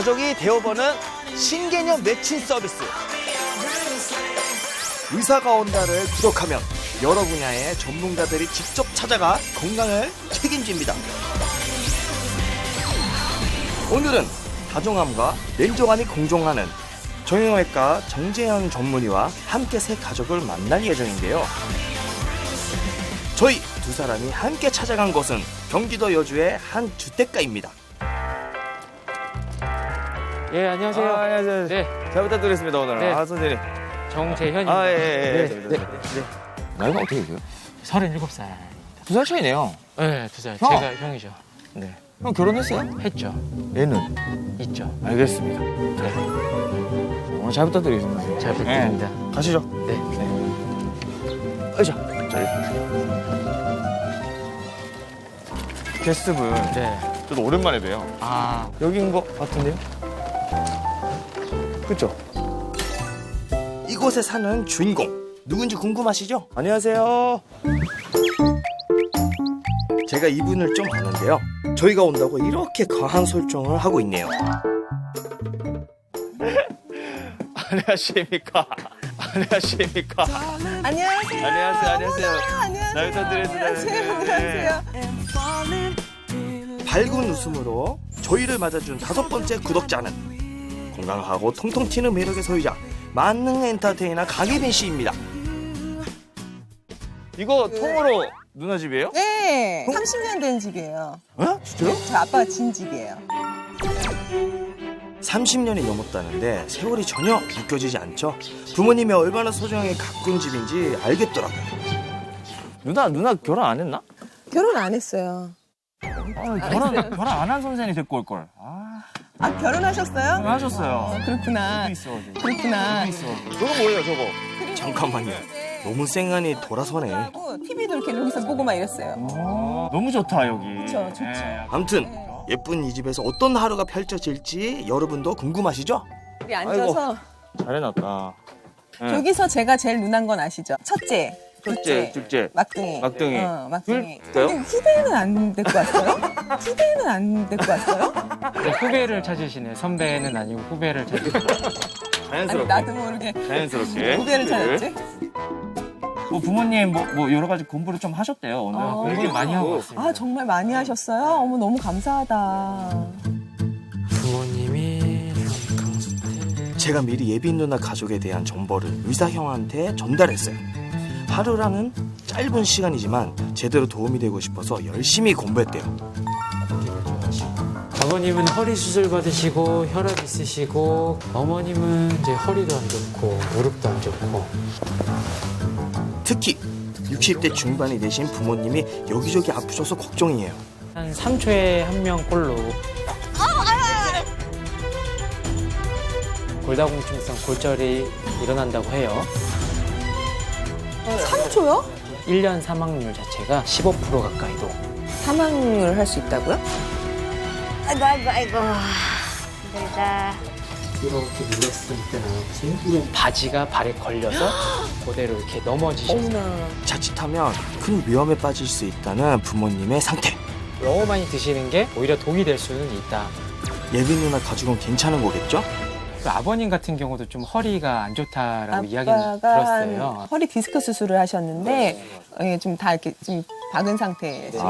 가족이 되어보는 신개념 매칭 서비스. 의사가 온다를 구독하면 여러 분야의 전문가들이 직접 찾아가 건강을 책임집니다. 오늘은 다종암과 렌종암이 공존하는 정형외과 정재현 전문의와 함께 새 가족을 만날 예정인데요. 저희 두 사람이 함께 찾아간 곳은 경기도 여주의 한 주택가입니다. 예, 안녕하세요. 안녕하세요. 네, 잘 부탁드리겠습니다, 오늘. 네. 선생님. 정재현입니다. 예. 네. 나이가 어떻게 되세요? 37살. 2살 차이네요. 네, 2살. 형! 제가 형이죠. 네. 형 결혼했어요? 했죠. 얘는? 있죠. 알겠습니다. 네, 오늘 잘 부탁드리겠습니다. 잘 부탁드립니다. 가시죠. 네. 으쌰. 게스트분. 네. 저도 오랜만에 봬요. 아, 여긴 거 같은데요? 그쵸? 이곳에 사는 주인공 누군지 궁금하시죠? 안녕하세요. 제가 이분을 좀 아는데요. 저희가 온다고 이렇게 과한 설정을 하고 있네요. 안녕하십니까? 안녕하십니까? 안녕하세요. 안녕하세요. 안녕하세요. 잘 부탁드리겠습니다. 안녕하세요. 밝은 웃음으로 저희를 맞아준 5번째 구독자는 건강하고 통통 튀는 매력의 소유자 만능 엔터테이너 강예빈 씨입니다. 이거 통으로 누나 집이에요? 네, 30년 된 집이에요. 어? 진짜요? 저 아빠가 진 집이에요. 30년이 넘었다는데 세월이 전혀 느껴지지 않죠? 부모님이 얼마나 소중하게 가꾼 집인지 알겠더라고요. 누나 결혼 안 했나? 결혼 안 했어요. 결혼 안 한 선생이 데리고 올 걸. 아, 결혼하셨어요? 하셨어요. 그렇구나. 있어가지고. 그렇구나. 저거 뭐예요, 저거? 잠깐만요. 너무 쌩하니 돌아서네. TV도 이렇게 여기서 보고 막 이랬어요. 너무 좋다, 여기. 그쵸, 좋죠. 아무튼 예쁜 이 집에서 어떤 하루가 펼쳐질지 여러분도 궁금하시죠? 우리 앉아서 잘해놨다. 여기서 제가 제일 누난 건 아시죠? 첫째, 둘째, 막둥이. 막둥이. 막둥이. 둘째요? 근데 후배는 안 데리고 왔어요? 후배는 안 데리고 왔어요? 네, 후배를 찾으시네. 선배는 아니고 후배를 찾으시네. 아니, 자연스럽게. 나도 모르게 자연스럽게. 후배를 찾았지? 부모님 뭐 여러 가지 공부를 좀 하셨대요 오늘. 공부를 많이 하고 왔습니다. 아, 정말 많이 하셨어요? 어머, 너무 감사하다. 부모님이 제가 미리 예빈 누나 가족에 대한 정보를 의사 형한테 전달했어요. 하루라는 짧은 시간이지만 제대로 도움이 되고 싶어서 열심히 공부했대요. 아버님은 허리 수술 받으시고 혈압 있으시고 어머님은 이제 허리도 안 좋고 무릎도 안 좋고 특히 60대 중반이 되신 부모님이 여기저기 아프셔서 걱정이에요. 한 3초에 한 명 꼴로 골다공증성 골절이 일어난다고 해요. 3초요? 1년 사망률 자체가 15% 가까이도. 사망을 할 수 있다고요? 아이고 힘들다. 이렇게 눌렀을 때는 바지가 발에 걸려서 그대로 이렇게 넘어지셨어요. 어머나. 자칫하면 큰 위험에 빠질 수 있다는 부모님의 상태. 너무 많이 드시는 게 오히려 독이 될 수는 있다. 예빈 누나 가족은 괜찮은 거겠죠? 그 아버님 같은 경우도 좀 허리가 안 좋다라고 이야기는 아빠가 들었어요. 허리 디스크 수술을 하셨는데 좀 다 이렇게 좀 박은 상태시고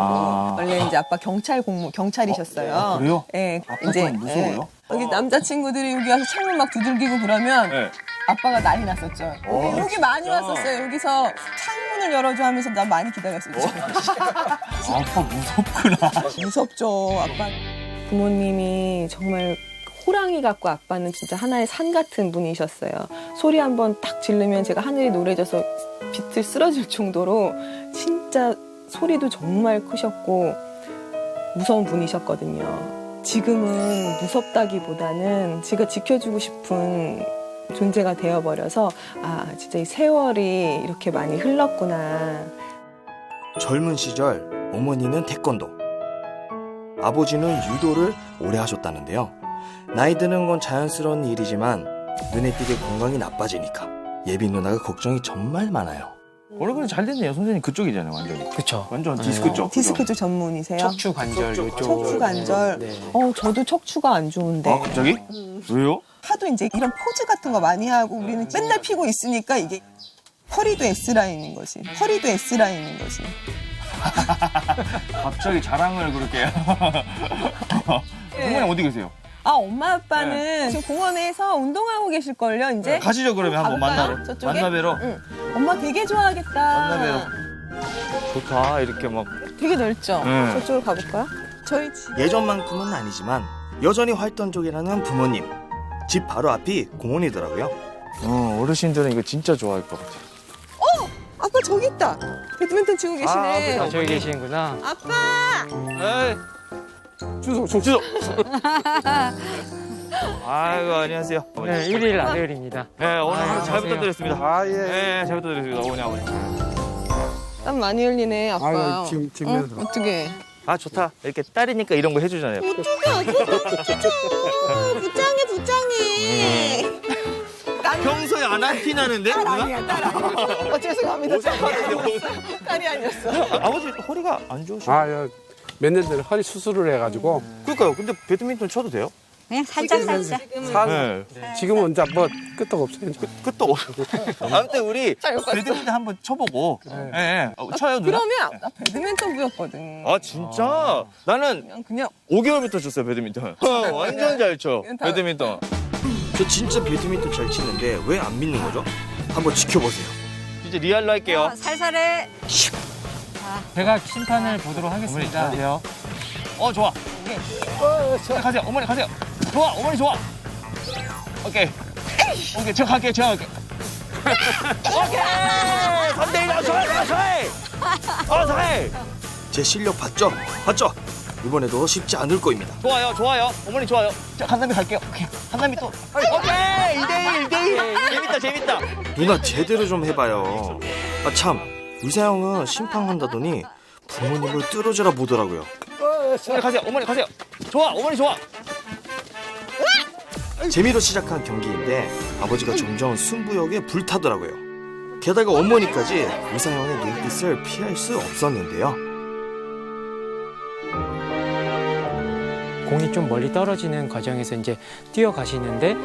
원래 이제 아빠 경찰이셨어요. 그래요? 예, 아빠 좀 무서워요? 여기 남자친구들이 여기 와서 창문 막 두들기고 그러면 네. 아빠가 난리 났었죠. 여기 많이 왔었어요. 여기서 창문을 열어줘 하면서 난 많이 기다렸어요. 아빠 무섭구나. 무섭죠, 아빠. 부모님이 정말 호랑이 같고 아빠는 진짜 하나의 산 같은 분이셨어요. 소리 한번 딱 지르면 제가 하늘이 노래져서 비틀 쓰러질 정도로 진짜 소리도 정말 크셨고 무서운 분이셨거든요. 지금은 무섭다기보다는 제가 지켜주고 싶은 존재가 되어버려서 아, 진짜 이 세월이 이렇게 많이 흘렀구나. 젊은 시절 어머니는 태권도, 아버지는 유도를 오래 하셨다는데요. 나이 드는 건 자연스러운 일이지만 눈에 띄게 건강이 나빠지니까 예빈 누나가 걱정이 정말 많아요. 얼굴이 잘 됐네요. 선생님 그쪽이잖아요, 완전히. 그쵸. 완전 디스크 쪽. 디스크 쪽 전문이세요? 척추 관절 이쪽. 척추 관절. 네. 저도 척추가 안 좋은데. 아, 갑자기? 왜요? 하도 이제 이런 포즈 같은 거 많이 하고 우리는 맨날 피고 있으니까 이게 허리도 S라인인 거지. 허리도 S라인인 거지. 갑자기 자랑을 그렇게. 부모님 어디 계세요? 엄마 아빠는 지금 공원에서 운동하고 계실걸요, 이제? 가시죠, 그러면 한번 가볼까요? 만나러. 저쪽에? 만나뵈러. 응. 엄마 되게 좋아하겠다. 만나뵈러. 좋다, 이렇게 막. 되게 넓죠? 네. 저쪽으로 가볼까요? 저희 집. 예전만큼은 아니지만 여전히 활동적이라는 부모님. 집 바로 앞이 공원이더라고요. 어르신들은 이거 진짜 좋아할 것 같아요. 아빠 저기 있다. 배드민턴 치고 계시네. 아, 저기 계시는구나. 아빠! 에이. 주소. 아이고, 안녕하세요. 네, 1일 아들입니다. 네, 오늘 하루 잘 안녕하세요. 부탁드렸습니다. 아, 예. 네, 잘 부탁드렸습니다. 어머니, 아버님. 땀 많이 흘리네, 아빠. 아유, 지금 어떻게? 아, 좋다. 이렇게 딸이니까 이런 거 해주잖아요. 부장해. 평소에 안 한 티 나는데? 딸 아니야, 딸 아니야. 죄송합니다. 딸이 아니었어. 아버지 허리가 안 좋으시죠? 아, 몇 년 전에 허리 수술을 해가지고 그러니까요. 근데 배드민턴 쳐도 돼요? 그냥 살짝. 네. 지금은 이제 뭐 끄떡 없어요. 이제. 끝도 없어. 아무튼 우리 배드민턴 한번 쳐보고. 예. 쳐요, 누나? 그러면 나 배드민턴 부였거든. 아, 진짜? 나는 그냥 5개월부터 쳤어요, 배드민턴. 완전 잘 쳐, 배드민턴. 저 진짜 배드민턴 잘 치는데 왜 안 믿는 거죠? 한번 지켜보세요. 이제 리얼로 할게요. 살살해. 제가 심판을 보도록 하겠습니다. 가세요. 좋아. 가세요. 어머니 가세요. 좋아, 어머니 좋아. 오케이. 저 갈게요. 오케이. 3대1. 좋아해. 제 실력 봤죠? 이번에도 쉽지 않을 거입니다. 좋아요. 어머니 좋아요. 저 한남이 갈게요. 오케이. 한남이 또. 오케이. 2대1. 재밌다. 누나 제대로 좀 해봐요. 참, 의사 형은 심판한다더니 부모님을 뚫어져라 보더라고요. 어머니 가세요. 좋아, 어머니 좋아. 재미로 시작한 경기인데 아버지가 점점 승부욕에 불타더라고요. 게다가 어머니까지 의사 형의 눈빛을 피할 수 없었는데요. 공이 좀 멀리 떨어지는 과정에서 이제 뛰어가시는데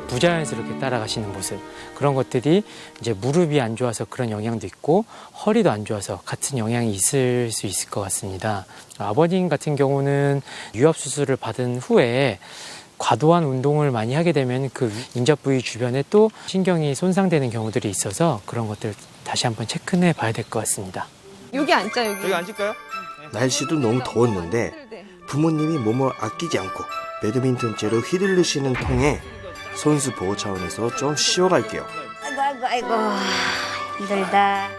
부자연스럽게 따라가시는 모습, 그런 것들이 이제 무릎이 안 좋아서 그런 영향도 있고 허리도 안 좋아서 같은 영향이 있을 수 있을 것 같습니다. 아버님 같은 경우는 유압 수술을 받은 후에 과도한 운동을 많이 하게 되면 그 인접 부위 주변에 또 신경이 손상되는 경우들이 있어서 그런 것들 다시 한번 체크해 봐야 될 것 같습니다. 여기 앉자, 여기. 여기 앉을까요? 날씨도 너무 더웠는데 부모님이 몸을 아끼지 않고 배드민턴째로 휘둘르시는 통에 선수 보호 차원에서 좀 쉬어갈게요. 아이고. 힘들다.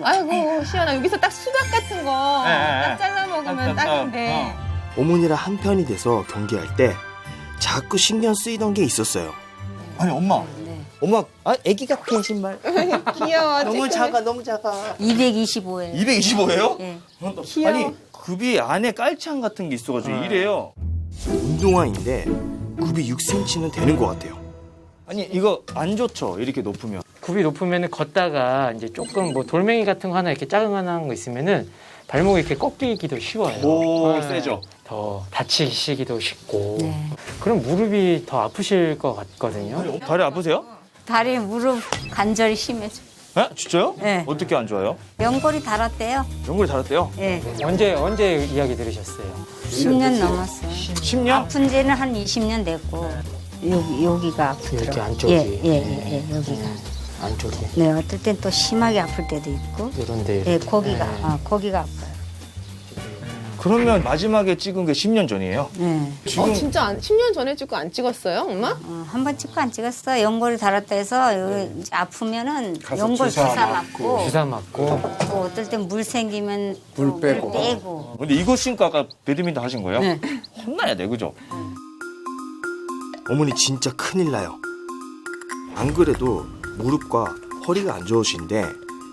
아이고, 시연아, 여기서 딱 수박 같은 거 네. 딱 잘라 먹으면 딱인데. 어머니랑 한편이 돼서 경기할 때 자꾸 신경 쓰이던 게 있었어요. 아니, 엄마. 엄마, 애기 같은 신발. 귀여워. 너무 작아. 225에. 225예요? 예. 귀여워. 아니, 굽이 안에 깔창 같은 게 있어가지고 이래요. 운동화인데 굽이 6cm는 되는 것 같아요. 아니, 이거 안 좋죠? 이렇게 높으면. 굽이 높으면 걷다가 이제 조금 뭐 돌멩이 같은 거 하나 이렇게 작은 하나 거 있으면은 발목이 이렇게 꺾이기도 쉬워요. 오, 네. 세죠? 더 다치시기도 쉽고. 네. 그럼 무릎이 더 아프실 것 같거든요. 다리 아프세요? 다리 무릎 관절이 심해져. 에? 진짜요? 네. 어떻게 안 좋아요? 연골이 달았대요. 연골이 닳았대요? 예. 언제 이야기 들으셨어요? 10년 넘었어요. 10년? 아픈 지는 한 20년 됐고 여기가 아프더라고요. 이렇게 안쪽이. 예, 여기가. 안쪽이. 네, 어떨 땐 또 심하게 아플 때도 있고. 이런데. 예, 거기가 거기가 아파요. 그러면 마지막에 찍은 게 10년 전이에요? 예. 지금 진짜 10년 전에 찍고 안 찍었어요, 엄마? 한 번 찍고 안 찍었어. 연골이 달았다 해서 여기 이제 아프면은 연골 주사 맞고 주사 맞고. 또 어떨 땐 물 생기면 물 또 빼고. 빼고. 근데 이거 신고 아까 배드민턴 하신 거예요? 네. 혼나야 돼, 그죠? 어머니 진짜 큰일 나요. 안 그래도 무릎과 허리가 안 좋으신데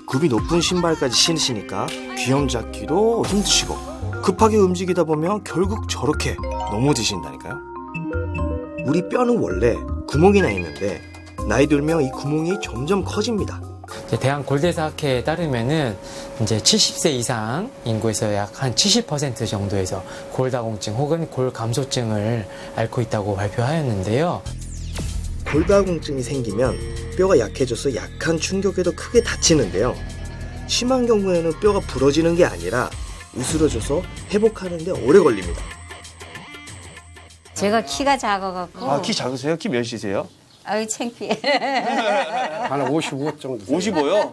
굽이 높은 신발까지 신으시니까 균형 잡기도 힘드시고 급하게 움직이다 보면 결국 저렇게 넘어지신다니까요. 우리 뼈는 원래 구멍이 나 있는데 나이 들면 이 구멍이 점점 커집니다. 이제 대한 골대사학회에 따르면은 이제 70세 이상 인구에서 약 한 70% 정도에서 골다공증 혹은 골감소증을 앓고 있다고 발표하였는데요. 골다공증이 생기면 뼈가 약해져서 약한 충격에도 크게 다치는데요. 심한 경우에는 뼈가 부러지는 게 아니라 으스러져서 회복하는 데 오래 걸립니다. 제가 키가 작아갖고. 아, 키 작으세요? 키 몇이세요? 아유, 창피해. 한 55 정도. 55요?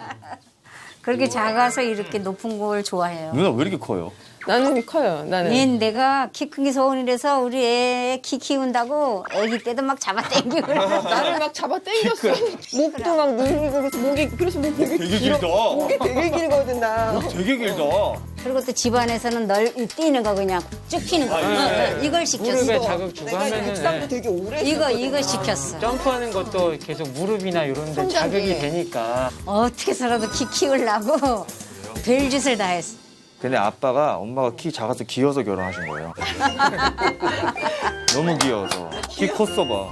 그렇게 작아서 이렇게 높은 걸 좋아해요. 누나 왜 이렇게 커요? 나는 커요. 나는. 얘는 내가 키 큰 게 소원이라서 우리 애 키 키운다고 애기 때도 막 잡아 당기고 나를 막 잡아 당겼어. 목도 막 늘리고 그래서 목이 그래서 목 되게 되게 길어. 길다. 목이 되게 길거든 나. 되게 길다. 그리고 또 집안에서는 뛰는 거 그냥 쭉 피는 거. 이걸 무릎에 시켰어. 자극 주고 하면은 육상도 되게 오래. 이거 시켰어. 점프하는 것도 계속 무릎이나 이런 데 성장이. 자극이 되니까 어떻게 해서라도 키 키우려고 별짓을 다 했어. 근데 아빠가 엄마가 키 작아서 귀여워서 결혼하신 거예요. 너무 귀여워서. 키 컸어 봐.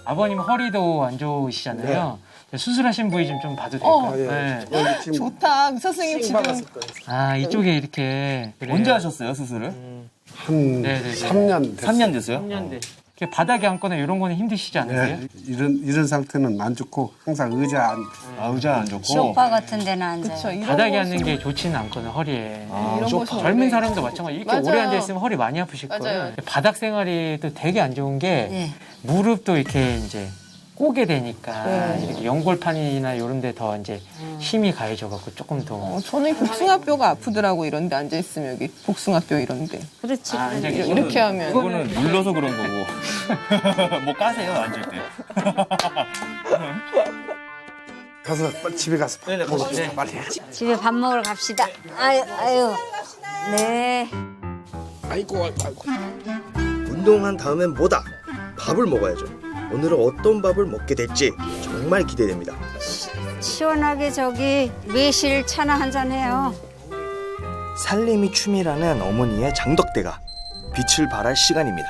아버님 허리도 안 좋으시잖아요. 수술하신 부위 좀 봐도 어. 될까요? 예. 네. 여기 지금 좋다. 의사 선생님 침 지금. 박았을 거예요. 아 이쪽에 이렇게 그래요. 언제 하셨어요, 수술을? 한 네네네. 3년 됐어요. 3년 됐어요? 3년 돼. 이렇게 바닥에 앉거나 이런 거는 힘드시지 않으세요? 네. 이런 상태는 안 좋고 항상 의자 안 아, 의자 안 좋고. 소파 같은 데는 앉아요. 그쵸, 이런 바닥에 거 앉는 게 좋지는 않거든요, 허리에. 이런 거서 젊은 오래- 사람도 마찬가지. 이렇게 맞아요. 오래 앉아있으면 허리 많이 아프실 맞아요. 거예요. 바닥 생활이 또 되게 안 좋은 게 네. 무릎도 이렇게 이제 꼬게 되니까 네. 이렇게 연골판이나 이런 데 더 이제 힘이 가해져갖고 조금 더. 저는 복숭아뼈가 아프더라고 이런데 앉아 있으면 여기 복숭아뼈 이런데 그렇지. 아, 이제 이렇게 하면 그거는 눌러서 그런 거고. 뭐 까세요, 앉을 때. 가서 빨리 집에 가서 밥 네네, 먹어. 가시죠. 빨리. 집에 밥 먹으러 갑시다. 아유. 네. 아이고 아이고. 운동한 다음엔 뭐다? 밥을 먹어야죠. 오늘은 어떤 밥을 먹게 될지 정말 기대됩니다. 시원하게 저기 매실 차나 한잔 해요. 살림이 취미라는 어머니의 장덕대가 빛을 발할 시간입니다.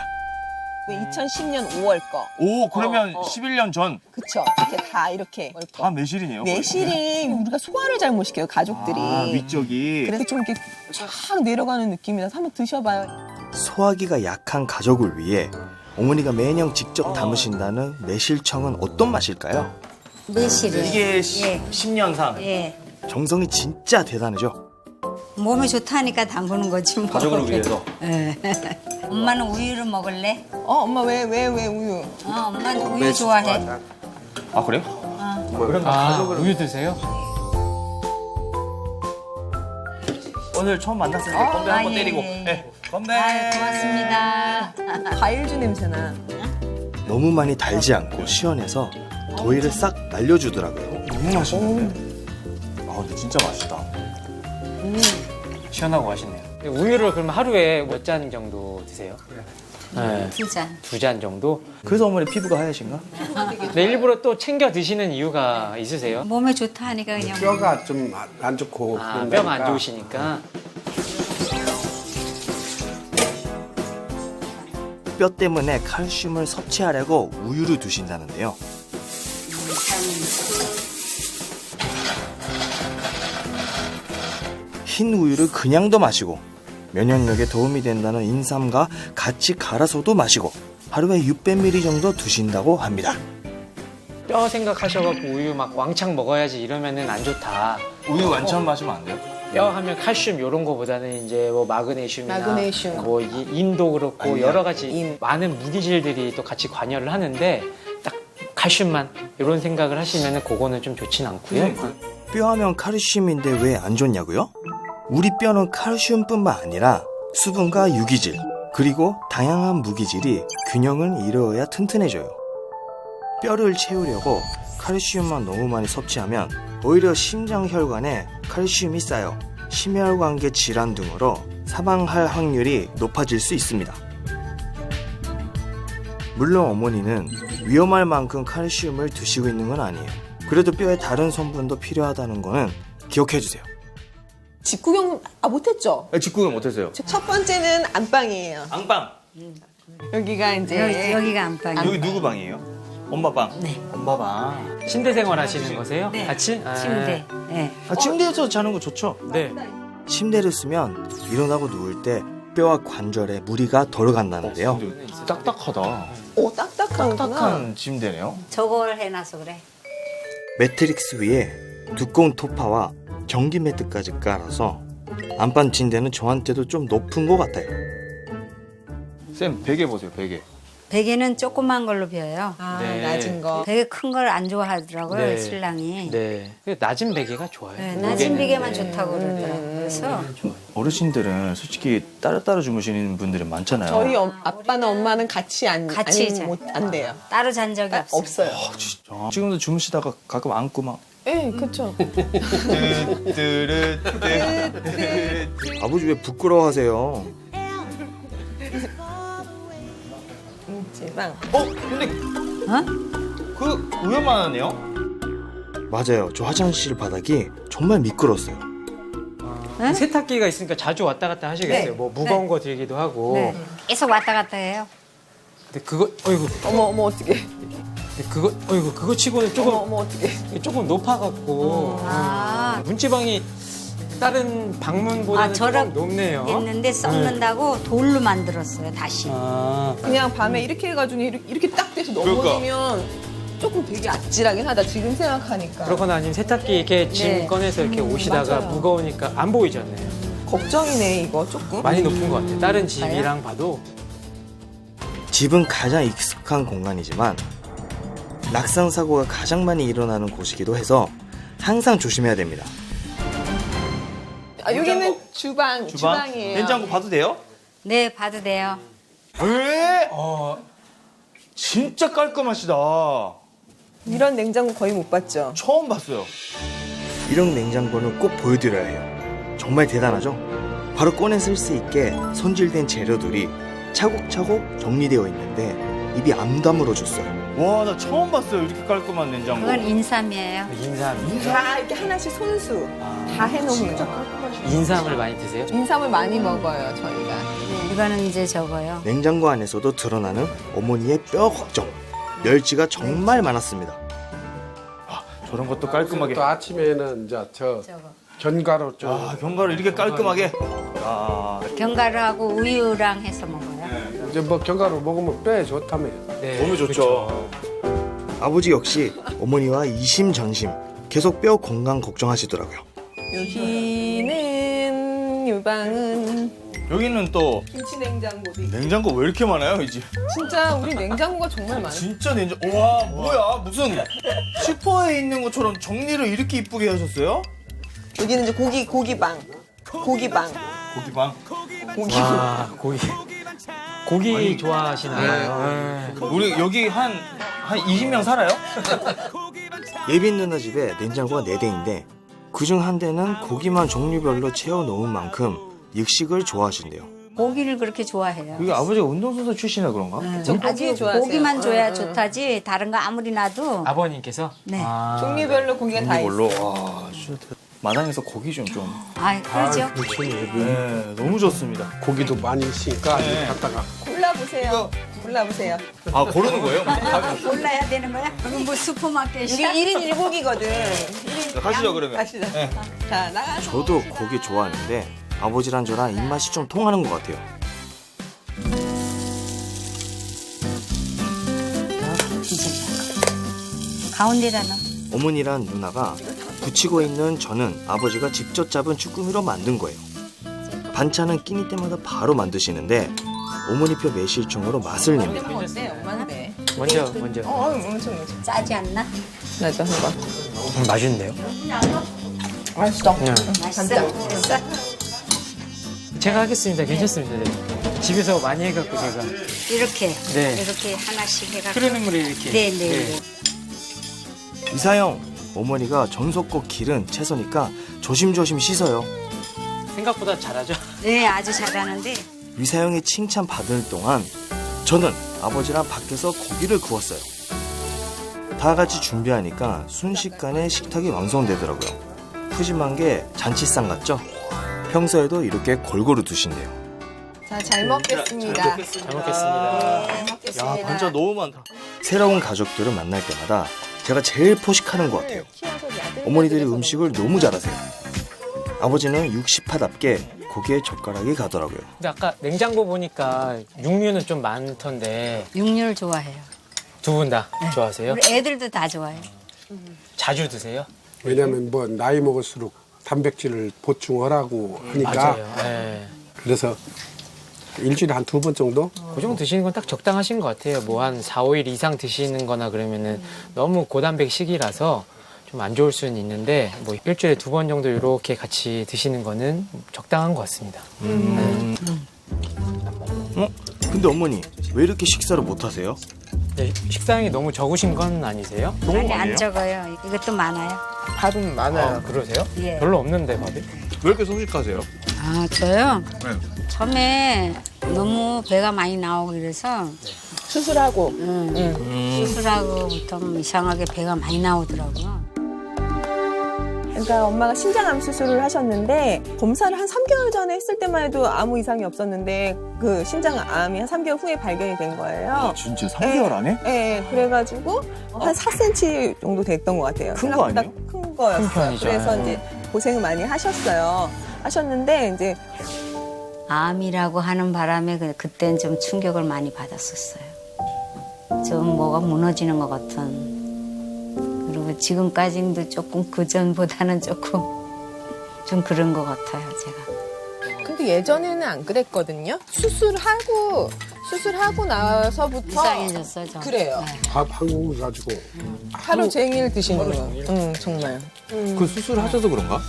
2010년 5월 거. 오, 그러면 11년 전. 그쵸. 이렇게 다 이렇게. 아, 매실이네요. 매실이 우리가 소화를 잘 못 시켜요, 가족들이. 아, 위쪽이. 그래서 좀 이렇게 쫙 내려가는 느낌이라서 한번 드셔봐요. 소화기가 약한 가족을 위해 어머니가 매년 직접 담으신다는 매실청은 어떤 맛일까요? 매실이요. 이게 예. 10년상. 예. 정성이 진짜 대단하죠. 몸에 좋다니까 담그는 거지 뭐. 가족을 위해서. 예. 엄마는 우유를 먹을래? 엄마 왜 우유? 엄마는 우유 좋아해. 아, 그래요? 아, 우유 드세요? 오늘 처음 만났으니까 건배 한번 예, 때리고. 예. 네. 건배. 아유, 고맙습니다. 과일주 냄새나. 너무 많이 달지 않고 시원해서 더위를 싹 날려주더라고요. 너무 맛있는데? 아, 근데 진짜 맛있다. 시원하고 맛있네요. 우유를 그러면 하루에 몇 잔 정도 드세요? 네. 2잔. 2잔 정도? 그래서 어머니 피부가 하얘신가? 네, 일부러 또 챙겨 드시는 이유가 있으세요? 몸에 좋다 하니까 그냥. 뼈가 좀 안 좋고 아, 그런다니까. 뼈가 안 좋으시니까. 뼈 때문에 칼슘을 섭취하려고 우유를 두신다는데요. 흰 우유를 그냥도 마시고 면역력에 도움이 된다는 인삼과 같이 갈아서도 마시고 하루에 600ml 정도 두신다고 합니다. 뼈 생각하셔갖고 우유 막 왕창 먹어야지 이러면은 안 좋다. 우유 완전 마시면 안 돼요? 뼈 하면 칼슘 이런 거보다는 이제 뭐 마그네슘이나 마그네슘. 뭐 임도 그렇고 여러 가지 임. 많은 무기질들이 또 같이 관여를 하는데 딱 칼슘만 이런 생각을 하시면은 그거는 좀 좋진 않고요. 뼈 하면 칼슘인데 왜 안 좋냐고요? 우리 뼈는 칼슘뿐만 아니라 수분과 유기질 그리고 다양한 무기질이 균형을 이루어야 튼튼해져요. 뼈를 채우려고 칼슘만 너무 많이 섭취하면 오히려 심장혈관에 칼슘이 쌓여 심혈관계 질환 등으로 사망할 확률이 높아질 수 있습니다. 물론 어머니는 위험할 만큼 칼슘을 드시고 있는 건 아니에요. 그래도 뼈에 다른 성분도 필요하다는 거는 기억해 주세요. 집 구경 못했죠? 직구경 못했어요. 첫 번째는 안방이에요. 앙빵. 여기가 이제 여기가 안방이야. 여기 누구 방이에요? 엄마 방. 네. 엄마 방. 침대 생활 하시는 거세요? 네. 같이? 침대. 네. 침대에서 자는 거 좋죠? 네. 침대를 쓰면 일어나고 누울 때 뼈와 관절에 무리가 덜 간다는데요. 딱딱하다. 오, 딱딱하구나. 딱딱한 침대네요. 저걸 해놔서 그래. 매트릭스 위에 두꺼운 토파와 전기 매트까지 깔아서 안방 침대는 저한테도 좀 높은 것 같아요. 쌤 베개 보세요. 베개. 베개는 조그만 걸로 벼요. 아, 네. 낮은 거. 베개 큰 걸 안 좋아하더라고요, 네. 신랑이. 네. 낮은 베개가 좋아요. 네, 낮은 베개만 좋다고 그러더라고요. 그래서 어르신들은 솔직히 따로 주무시는 분들이 많잖아요. 저희 아빠나 엄마는 같이 같이 자. 안 돼요. 따로 잔 적이 없어요. 없어요. 진짜. 지금도 주무시다가 가끔 안고 막. 네, 그렇죠. 아버지 왜 부끄러워하세요? 지방. 근데 그 위험하네요. 맞아요. 저 화장실 바닥이 정말 미끄러웠어요. 네? 세탁기가 있으니까 자주 왔다 갔다 하시겠어요. 네. 뭐 무거운 거 들기도 하고. 네. 계속 왔다 갔다 해요. 근데 그거 어이구. 어머 어떻게? 근데 그거 어이구 그거 치고는 조금 어머 어떻게? 조금 높아갖고 아. 문지방이 다른 방문보다는 저런 조금 높네요. 했는데 썩는다고 돌로 만들었어요, 다시. 아, 그냥 밤에 이렇게 해가지고 이렇게 딱 돼서 넘어지면 조금 되게 아찔하긴 하다. 지금 생각하니까. 그러거나 아니면 세탁기 이렇게 짐 네. 꺼내서 이렇게 오시다가 맞아요. 무거우니까 안 보이잖아요. 걱정이네 이거 조금. 많이 높은 것 같아요. 다른 집이랑 봐도. 집은 가장 익숙한 공간이지만 낙상 사고가 가장 많이 일어나는 곳이기도 해서 항상 조심해야 됩니다. 아, 여기는 주방이에요. 냉장고 봐도 돼요? 네, 봐도 돼요. 에? 진짜 깔끔하시다. 이런 냉장고 거의 못 봤죠. 처음 봤어요. 이런 냉장고는 꼭 보여드려야 해요. 정말 대단하죠? 바로 꺼내 쓸 수 있게 손질된 재료들이 차곡차곡 정리되어 있는데 입이 안 다물어졌어요. 와, 나 처음 봤어요. 이렇게 깔끔한 냉장고. 그건 인삼이에요. 인삼. 다 이렇게 하나씩 손수 다 해놓은 거. 인삼을 많이 드세요? 인삼을 많이 먹어요 저희가. 네, 이거는 이제 저거요. 냉장고 안에서도 드러나는 어머니의 뼈 걱정. 멸치가 정말 많았습니다. 저런 것도 깔끔하게. 또 아침에는 이제 저 저거. 견과류 좀 견과류 이렇게 깔끔하게. 아, 견과류하고 우유랑 해서 먹어요. 이제 뭐 견과류 먹으면 뼈에 좋다며. 네, 너무 좋죠. 아버지 역시 어머니와 이심전심 계속 뼈 건강 걱정하시더라고요. 여기는 유방은 여기는 또 김치 냉장고도 있고. 냉장고 왜 이렇게 많아요, 이 집? 진짜 우리 냉장고가 정말 많아요. 진짜 냉장고. 와, 뭐야? 무슨 슈퍼에 있는 것처럼 정리를 이렇게 이쁘게 하셨어요? 여기는 이제 고기방. 고기방. 와, 고기 좋아하시나요? 네. 우리 여기 한 20명 살아요? 예빈 누나 집에 냉장고가 4대인데 그중 한 대는 고기만 종류별로 채워 놓은 만큼 육식을 좋아하신대요. 고기를 그렇게 좋아해요. 여기 아버지가 운동선수 출신이라 그런가? 좀 고기 좋아하세요. 고기만 줘야 응, 응. 좋다지 다른 거 아무리 놔도 아버님께서? 네. 아, 종류별로 고기가 다 이걸로. 있어요. 와, 진짜 마당에서 고기 좀. 아, 그러죠. 네, 너무 좋습니다. 고기도 많이 있으니까 갖다가 골라보세요. 골라보세요. 아, 고르는 거예요? 골라야 되는 거야? 그럼 뭐 슈퍼마켓이야? 이게 1인 1고기거든. 가시죠, 그러면. 가시죠. 네. 자, 나가서. 저도 고기 좋아하는데 아버지랑 저랑 입맛이 좀 통하는 것 같아요. 가운데다 넣어. 어머니랑 누나가 붙이고 있는 저는 아버지가 직접 잡은 쭈꾸미로 만든 거예요. 반찬은 끼니 때마다 바로 만드시는데 어머니표 매실청으로 맛을 냅니다. 어때? 엄마인데. 먼저. 엄청. 짜지 않나? 나도 한 번. 맛있는데요? 맛있어. 맛있어. 됐어? 제가 하겠습니다. 괜찮습니다. 네. 집에서 많이 해갖고 제가. 이렇게. 네. 이렇게 하나씩 해갖고. 끓는 물에 이렇게. 네, 네. 이사영, 어머니가 전속고 기른 채소니까 조심조심 씻어요. 생각보다 잘하죠? 네, 아주 잘하는데. 위사영의 칭찬 받을 동안 저는 아버지랑 밖에서 고기를 구웠어요. 다 같이 준비하니까 순식간에 식탁이 완성되더라고요. 푸짐한 게 잔치상 같죠? 평소에도 이렇게 골고루 두신대요. 자, 잘 먹겠습니다. 잘 먹겠습니다. 네, 먹겠습니다. 야, 반찬 너무 많다. 새로운 가족들을 만날 때마다 제가 제일 포식하는 것 같아요. 어머니들이 음식을 너무 잘하세요. 아버지는 60파답게 고기에 젓가락이 가더라고요. 근데 아까 냉장고 보니까 육류는 좀 많던데 육류를 좋아해요. 두 분 다 좋아하세요? 우리 애들도 다 좋아해요. 자주 드세요? 왜냐하면 뭐 나이 먹을수록 단백질을 보충하라고 하니까 맞아요. 네. 그래서 일주일에 한 2번 정도? 그 정도 드시는 건 딱 적당하신 것 같아요. 뭐 한 4, 5일 이상 드시는 거나 그러면은 너무 고단백 식이라서 좀 안 좋을 수는 있는데 뭐 일주일에 2번 정도 이렇게 같이 드시는 거는 적당한 것 같습니다. 근데 어머니 왜 이렇게 식사를 못 하세요? 네, 식사량이 너무 적으신 건 아니세요? 아니 안 적어요. 이것도 많아요. 밥은 많아요. 그러세요? 예. 별로 없는데 밥이? 왜 이렇게 소식하세요? 아 저요? 네. 처음에 너무 배가 많이 나오고 이래서 수술하고 수술하고부터 이상하게 배가 많이 나오더라고요. 그러니까 엄마가 신장암 수술을 하셨는데 검사를 한 3개월 전에 했을 때만 해도 아무 이상이 없었는데 그 신장암이 한 3개월 후에 발견이 된 거예요. 진짜 3개월 안에? 네, 그래가지고 한 4cm 정도 됐던 것 같아요. 큰거 생각보다 아니에요? 큰 거였어요. 큰 편이죠. 그래서 네. 이제 고생을 많이 하셨는데 이제 암이라고 하는 바람에 그때는 좀 충격을 많이 받았었어요. 좀 뭐가 무너지는 것 같은. 그리고 지금까지도 조금 그전보다는 조금 좀 그런 것 같아요, 제가. 근데 예전에는 안 그랬거든요. 수술하고 나서부터 이상해졌어요, 좀. 그래요. 네. 밥 한 공기 가지고 하루 종일 드시는 거. 정말. 그 수술하셔서 그런가?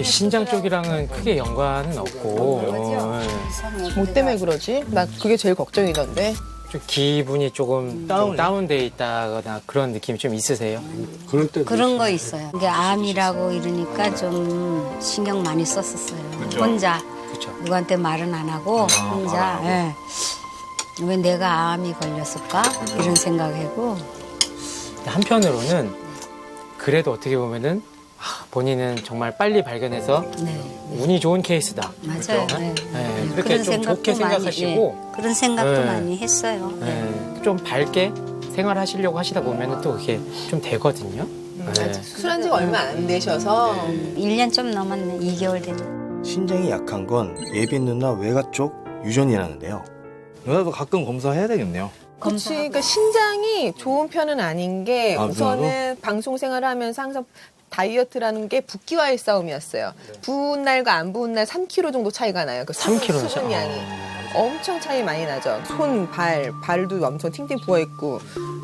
신장 쪽이랑은 크게 연관은 없고 이상해. 뭐 때문에 그러지? 나 그게 제일 걱정이던데. 좀 기분이 조금 좀 다운돼 있다거나 그런 느낌이 좀 있으세요? 그럴 때도 그런 거 있어요. 이게 암이라고 이러니까 좀 신경 많이 썼었어요. 혼자. 그렇죠. 누구한테 말은 안 하고 혼자. 예. 왜 내가 암이 걸렸을까? 이런 생각하고. 한편으로는 그래도 어떻게 보면은 본인은 정말 빨리 발견해서 네. 운이 좋은 케이스다. 맞아요. 네. 네, 그렇게 그런 좀 생각도 좋게 많이, 생각하시고 예. 그런 생각도 네. 많이 했어요. 네, 좀 밝게 생활하시려고 하시다 보면 또 그게 좀 되거든요. 네. 수술한 지가 얼마 안 되셔서 1년 좀 넘었네. 2개월 됐네. 신장이 약한 건 예빈 누나 외가 쪽 유전이라는데요. 누나도 가끔 검사해야 되겠네요. 그렇지. 그러니까 신장이 좋은 편은 아닌 게 아, 우선은 방송 생활을 하면서 항상 다이어트라는 게 붓기와의 싸움이었어요. 부은 날과 안 부은 날 3kg 정도 차이가 나요. 그 3kg 나 수분 양이 엄청 차이 많이 나죠. 손, 발도 엄청 팅팅 부어 있고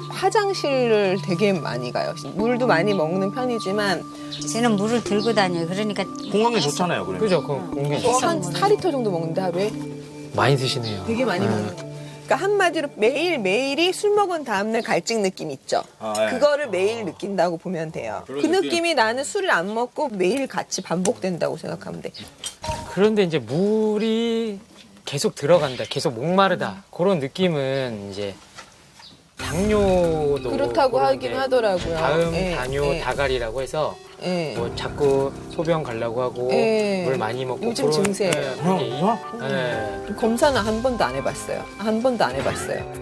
화장실을 되게 많이 가요. 물도 많이 먹는 편이지만 쟤는 물을 들고 다녀요. 그러니까 건강에 좋잖아요, 그래. 그죠? 그 공개 한 4리터 정도 먹는데 하루에 많이 드시네요. 되게 많이 먹는. 그러니까 한마디로 매일매일이 술 먹은 다음날 갈증 느낌 있죠. 그거를 매일 느낀다고 보면 돼요. 그 느낌이 나는 술을 안 먹고 매일 같이 반복된다고 생각하면 돼. 그런데 이제 물이 계속 들어간다, 계속 목마르다 그런 느낌은 이제 당뇨도 그렇다고 그런 하긴 게 하더라고요. 다음 예, 당뇨 예. 다갈이라고 해서 예. 뭐 자꾸 소변 가려고 하고 예. 물 많이 먹고 요즘 그런- 증세예요. 예, 그게 예. 검사는 한 번도 안 해봤어요. 한 번도 안 해봤어요.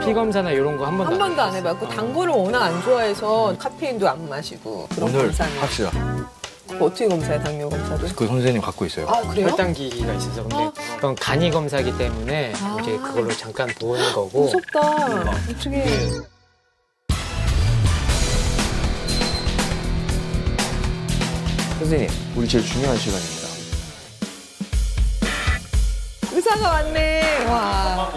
피 검사나 이런 거 한 번도 한 번도 안 해봤어요. 해봤고 단 거를 워낙 안 좋아해서 카페인도 안 마시고 그런 오늘 검사는 합시다. 어떻게 검사해 당뇨 검사를? 그 선생님 갖고 있어요. 아 그래요? 혈당기가 있어서 근데 그건 간이 검사기 때문에 이제 그걸로 잠깐 보는 거고 무섭다. 어떻게? 선생님, 우리 제일 중요한 시간입니다. 의사가 왔네. 와.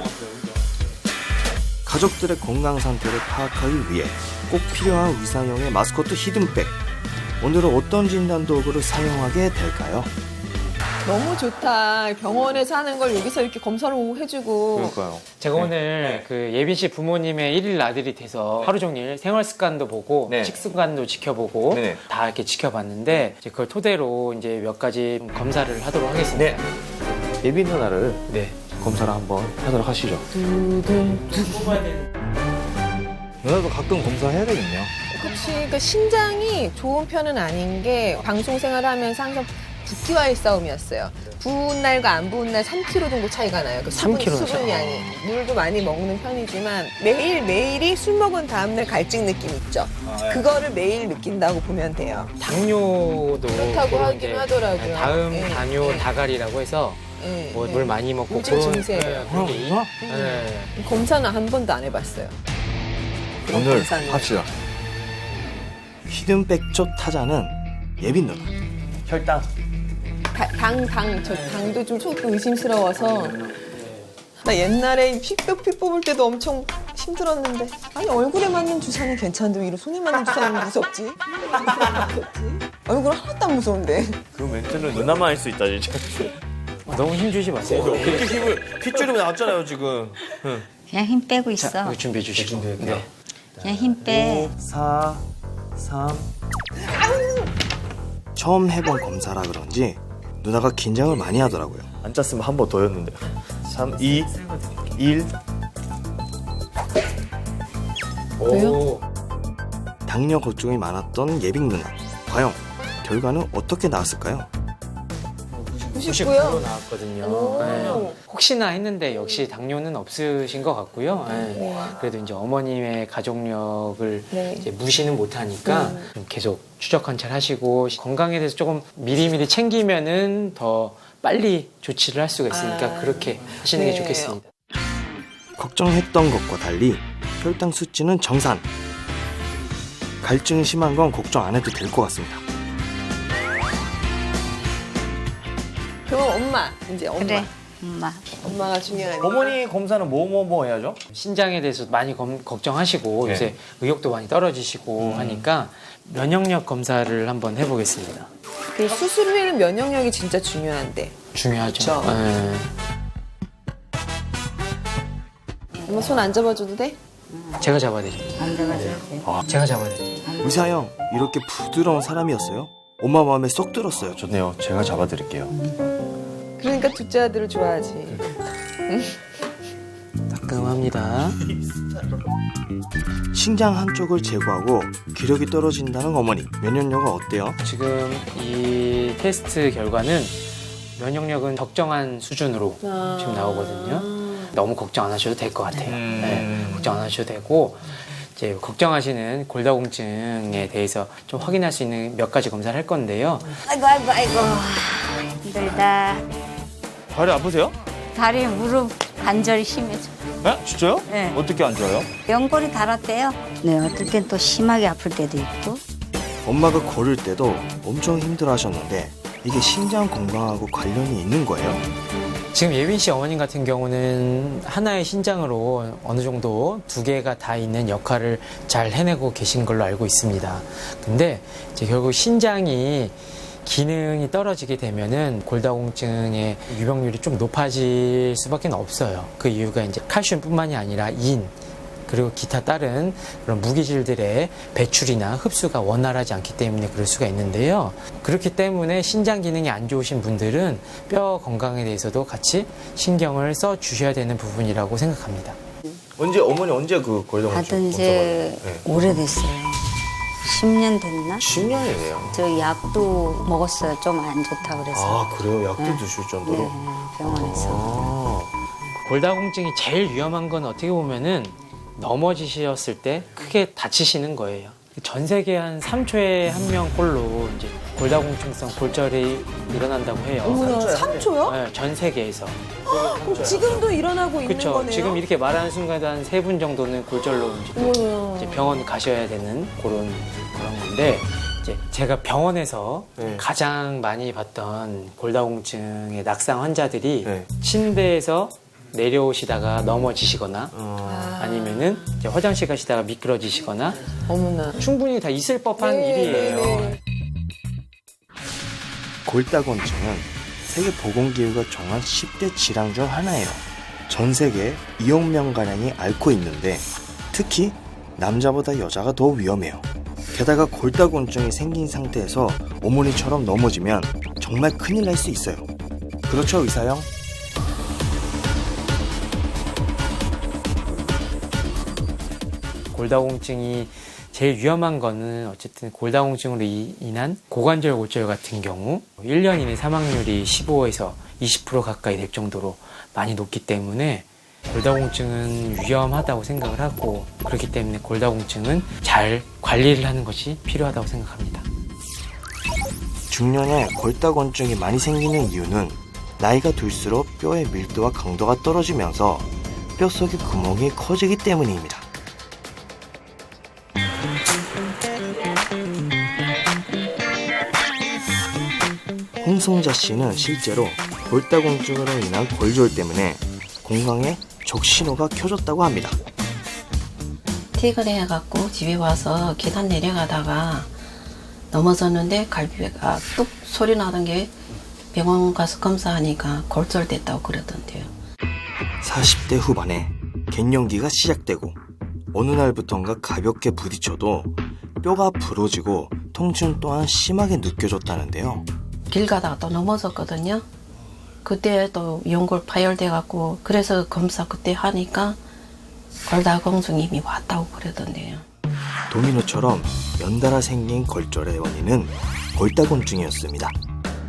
가족들의 건강 상태를 파악하기 위해 꼭 필요한 위상형의 마스코트 히든백. 오늘은 어떤 진단 도구를 사용하게 될까요? 너무 좋다. 병원에서 하는 걸 여기서 이렇게 검사를 해주고. 그러니까요. 제가 오늘 그 예빈 씨 부모님의 일일 아들이 돼서 하루 종일 생활 습관도 보고 네. 식습관도 지켜보고 네. 다 이렇게 지켜봤는데 이제 그걸 토대로 이제 몇 가지 검사를 하도록 하겠습니다. 예빈 누나를 네. 검사를 한번 하도록 하시죠. 누나도 가끔 검사해야 되겠네요. 그렇지. 그러니까 신장이 좋은 편은 아닌 게 방송 생활을 하면서 항상 붓기와의 싸움이었어요. 부은 날과 안 부은 날 3kg 정도 차이가 나요. 그 3kg 죠. 수분량이. 물도 많이 먹는 편이지만 매일매일이 술 먹은 다음날 갈증 느낌 있죠. 그거를 매일 느낀다고 보면 돼요. 당뇨도 그렇다고 그런 하긴 이제 하더라고요. 다음 네, 당뇨 네. 다갈이라고 해서 네, 뭐 네. 물 많이 먹고 우울증 그런 증세예요. 그런 게 네. 검사는 한 번도 안 해봤어요. 그런 오늘 검사는. 합시다. 히든 백조 타자는 예빈 누나. 혈당. 저 당도 좀 조금 의심스러워서. 나 옛날에 피 뽑을 때도 엄청 힘들었는데. 아니, 얼굴에 맞는 주사는 괜찮은데 왜 이런 손에 맞는 주사는 무섭지? 얼굴 하나도 안 무서운데. 그 멘트는 누나만 할 수 있다 진짜. 너무 힘주지 마세요. 그렇게 힘을 핏줄이 나왔잖아요 지금. 그냥 힘 빼고 있어. 자, 이거 준비해 주시고. 네. 그냥 힘 빼. 4, 3. 처음 해본 검사라 그런지 누나가 긴장을 많이 하더라고요. 안 짰으면 한 번 더였는데. 3, 2, 1. 오. 당뇨 걱정이 많았던 예빈 누나. 과연 결과는 어떻게 나왔을까요? 99% 나왔거든요. 네. 혹시나 했는데 역시 당뇨는 없으신 것 같고요. 네. 그래도 이제 어머님의 가족력을 네. 이제 무시는 못하니까 좀 계속 추적 관찰하시고 건강에 대해서 조금 미리미리 챙기면은 더 빨리 조치를 할 수가 있으니까 그렇게 하시는 게 네. 좋겠습니다. 걱정했던 것과 달리 혈당 수치는 정상. 갈증이 심한 건 걱정 안 해도 될 것 같습니다. 그럼 엄마, 이제 엄마. 그래, 엄마. 엄마가 중요하니까. 어머니 검사는 뭐 해야죠? 신장에 대해서 많이 걱정하시고 네. 요새 의욕도 많이 떨어지시고 하니까 면역력 검사를 한번 해보겠습니다. 그 수술 후에는 면역력이 진짜 중요한데. 중요하죠. 그쵸. 네. 엄마 손 안 잡아줘도 돼? 제가 잡아드릴게요. 안 돼가지고. 제가 잡아드릴게요. 의사형 이렇게 부드러운 사람이었어요? 엄마 마음에 쏙 들었어요. 좋네요. 제가 잡아드릴게요. 그러니까 둘째 아들을 좋아하지. 따끔합니다. 신장 한쪽을 제거하고 기력이 떨어진다는 어머니. 면역력은 어때요? 지금 이 테스트 결과는 면역력은 적정한 수준으로 지금 나오거든요. 너무 걱정 안 하셔도 될 것 같아요. 네, 걱정 안 하셔도 되고 이제 걱정하시는 골다공증에 대해서 좀 확인할 수 있는 몇 가지 검사를 할 건데요. 아이고. 힘들다. 다리 아프세요? 다리, 무릎 관절이 심해져. 네? 진짜요? 네. 어떻게 안 좋아요? 연골이 닳았대요. 네, 어떨 땐 또 심하게 아플 때도 있고. 엄마가 걸을 때도 엄청 힘들어하셨는데 이게 신장 건강하고 관련이 있는 거예요? 지금 예빈 씨 어머님 같은 경우는 하나의 신장으로 어느 정도 두 개가 다 있는 역할을 잘 해내고 계신 걸로 알고 있습니다. 근데 이제 결국 신장이 기능이 떨어지게 되면은 골다공증의 유병률이 좀 높아질 수밖에 없어요. 그 이유가 이제 칼슘뿐만이 아니라 인, 그리고 기타 다른 그런 무기질들의 배출이나 흡수가 원활하지 않기 때문에 그럴 수가 있는데요. 그렇기 때문에 신장 기능이 안 좋으신 분들은 뼈 건강에 대해서도 같이 신경을 써 주셔야 되는 부분이라고 생각합니다. 어머니 언제 그 골다공증 받은 지 오래됐어요. 10년 됐나? 10년이네요. 저 약도 먹었어요. 좀 안 좋다 그래서. 아 그래요? 약도 드실 네, 정도로? 병원에서. 골다공증이 제일 위험한 건 어떻게 보면은 넘어지셨을 때 크게 다치시는 거예요. 전 세계 한 3초에 한 명꼴로 이제 골다공증성 골절이 일어난다고 해요. 어머나, 3초요? 네, 전 세계에서. 그럼 지금도 일어나고 있는 그렇죠. 거네요? 지금 이렇게 말하는 순간에 한 3분 정도는 골절로 어머나. 이제 병원 가셔야 되는 그런 건데 이제 제가 병원에서 네. 가장 많이 봤던 골다공증의 낙상 환자들이 네. 침대에서 내려오시다가 넘어지시거나 아니면은 이제 화장실 가시다가 미끄러지시거나 어머나. 충분히 다 있을 법한 일이에요. 네. 골다공증은 세계보건기구가 정한 10대 질환 중 하나예요. 전 세계 2억 명가량이 앓고 있는데 특히 남자보다 여자가 더 위험해요. 게다가 골다공증이 생긴 상태에서 어머니처럼 넘어지면 정말 큰일 날 수 있어요. 그렇죠, 의사형? 골다공증이 제일 위험한 거는 어쨌든 골다공증으로 인한 고관절 골절 같은 경우 1년 이내 사망률이 15에서 20% 가까이 될 정도로 많이 높기 때문에 골다공증은 위험하다고 생각을 하고, 그렇기 때문에 골다공증은 잘 관리를 하는 것이 필요하다고 생각합니다. 중년에 골다공증이 많이 생기는 이유는 나이가 들수록 뼈의 밀도와 강도가 떨어지면서 뼈 속의 구멍이 커지기 때문입니다. 홍성자 씨는 실제로 골다공증으로 인한 골절 때문에 공강에 적신호가 켜졌다고 합니다. 퇴근해갖고 집에 와서 계단 내려가다가 넘어졌는데 갈비가 뚝 소리 나던 게 병원 가서 검사하니까 골절됐다고 그러던데요. 40대 후반에 갱년기가 시작되고 어느 날부턴가 가볍게 부딪혀도 뼈가 부러지고 통증 또한 심하게 느껴졌다는데요. 길 가다가 또 넘어졌거든요. 그때 또 연골 파열돼갖고 그래서 검사 그때 하니까 골다공증이 이미 왔다고 그러던데요. 도미노처럼 연달아 생긴 골절의 원인은 골다공증이었습니다.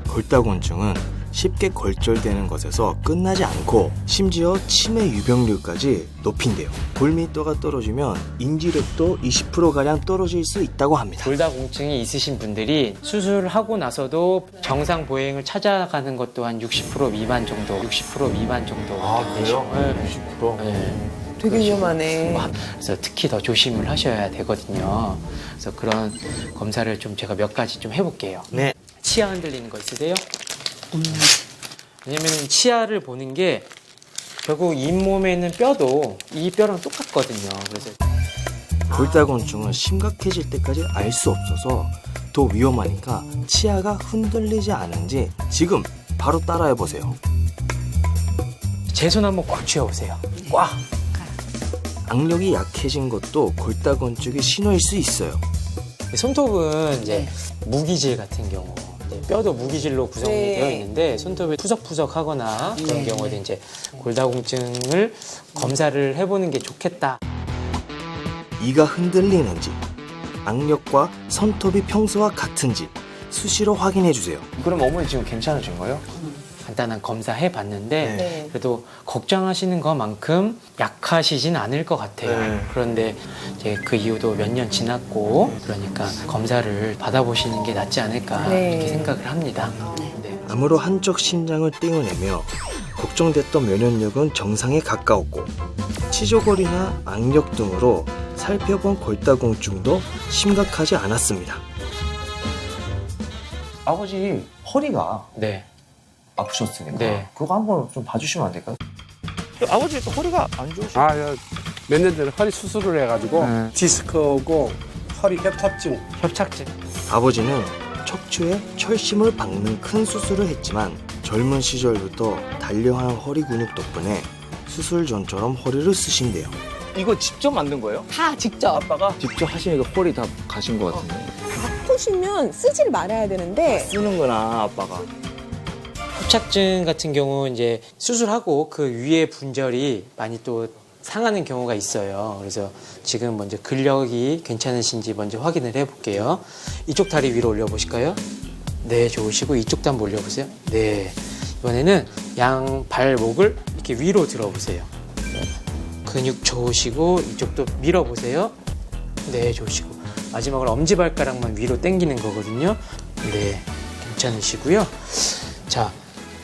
골다공증은 쉽게 골절되는 것에서 끝나지 않고 심지어 치매 유병률까지 높인대요. 골밀도가 떨어지면 인지력도 20%가량 떨어질 수 있다고 합니다. 골다공증이 있으신 분들이 수술을 하고 나서도 정상 보행을 찾아가는 것 또한 60% 미만 정도, 60% 미만 정도. 그래요? 네. 60%? 네. 되게 위험하네. 그래서 특히 더 조심을 하셔야 되거든요. 그래서 그런 검사를 좀 제가 몇 가지 좀 해볼게요. 네. 치아 흔들리는 거 있으세요? 왜냐면 치아를 보는 게 결국 잇몸에 있는 뼈도 이 뼈랑 똑같거든요. 그래서 골다공증은 심각해질 때까지 알 수 없어서 더 위험하니까 치아가 흔들리지 않은지 지금 바로 따라해보세요. 제 손 한번 꽉 쥐어보세요. 꽉! 악력이 약해진 것도 골다공증의 신호일 수 있어요. 손톱은 이제 무기질 같은 경우, 뼈도 무기질로 구성이 네. 되어 있는데 손톱이 푸석푸석하거나 그런 경우에는 이제 골다공증을 검사를 해보는 게 좋겠다. 이가 흔들리는지, 악력과 손톱이 평소와 같은지 수시로 확인해주세요. 그럼 어머니 지금 괜찮으신 거예요? 간단한 검사 해봤는데 네. 그래도 걱정하시는 것만큼 약하시진 않을 것 같아요. 네. 그런데 이제 그 이후도 몇 년 지났고 그러니까 검사를 받아보시는 게 낫지 않을까 네. 이렇게 생각을 합니다. 네. 암으로 한쪽 신장을 떼어내며 걱정됐던 면역력은 정상에 가까웠고 치조골이나 악력 등으로 살펴본 골다공증도 심각하지 않았습니다. 아버지 허리가 네. 아프셨으니까 네. 그거 한번 좀 봐주시면 안 될까요? 아버지 또 허리가 안 좋으시죠? 몇 년 전에 허리 수술을 해가지고 디스크하고 허리 협착증. 협착증. 아버지는 척추에 철심을 박는 큰 수술을 했지만 젊은 시절부터 단련한 허리 근육 덕분에 수술 전처럼 허리를 쓰신대요. 이거 직접 만든 거예요? 다 직접. 아빠가 직접 하시니까 허리 다 가신 것 같은데. 아프시면 쓰질 말아야 되는데 쓰는구나 아빠가. 협착증 같은 경우 이제 수술하고 그 위에 분절이 많이 또 상하는 경우가 있어요. 그래서 지금 먼저 근력이 괜찮으신지 먼저 확인을 해볼게요. 이쪽 다리 위로 올려보실까요? 네, 좋으시고 이쪽도 한번 올려보세요. 네, 이번에는 양 발목을 이렇게 위로 들어보세요. 근육 좋으시고 이쪽도 밀어보세요. 네, 좋으시고 마지막으로 엄지발가락만 위로 당기는 거거든요. 네, 괜찮으시고요. 자,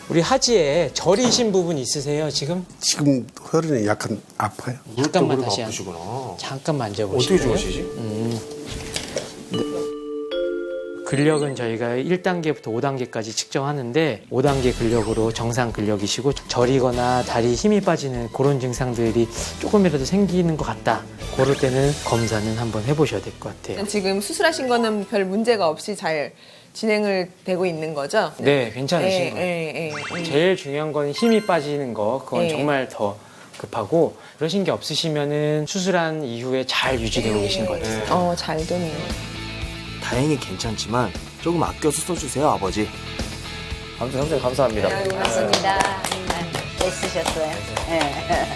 우리 하지에 저리신 부분 있으세요, 지금? 지금 허리는 약간 아파요. 잠깐만 다시 아프시구나. 잠깐 만져보시고요. 어떻게 좋으시지? 네. 근력은 저희가 1단계부터 5단계까지 측정하는데 5단계 근력으로 정상 근력이시고 저리거나 다리 힘이 빠지는 그런 증상들이 조금이라도 생기는 것 같다. 그럴 때는 검사는 한번 해보셔야 될 것 같아요. 지금 수술하신 거는 별 문제가 없이 잘 진행을 되고 있는 거죠? 네, 괜찮으신 거예요. 예. 제일 중요한 건 힘이 빠지는 거, 그건 네. 정말 더 급하고 그러신 게 없으시면은 수술한 이후에 잘 유지되고 계신 것 같아요. 잘 되네요. 다행히 괜찮지만 조금 아껴서 써주세요, 아버지. 아무튼 선생님 감사합니다. 맞습니다. 애쓰셨어요. 네.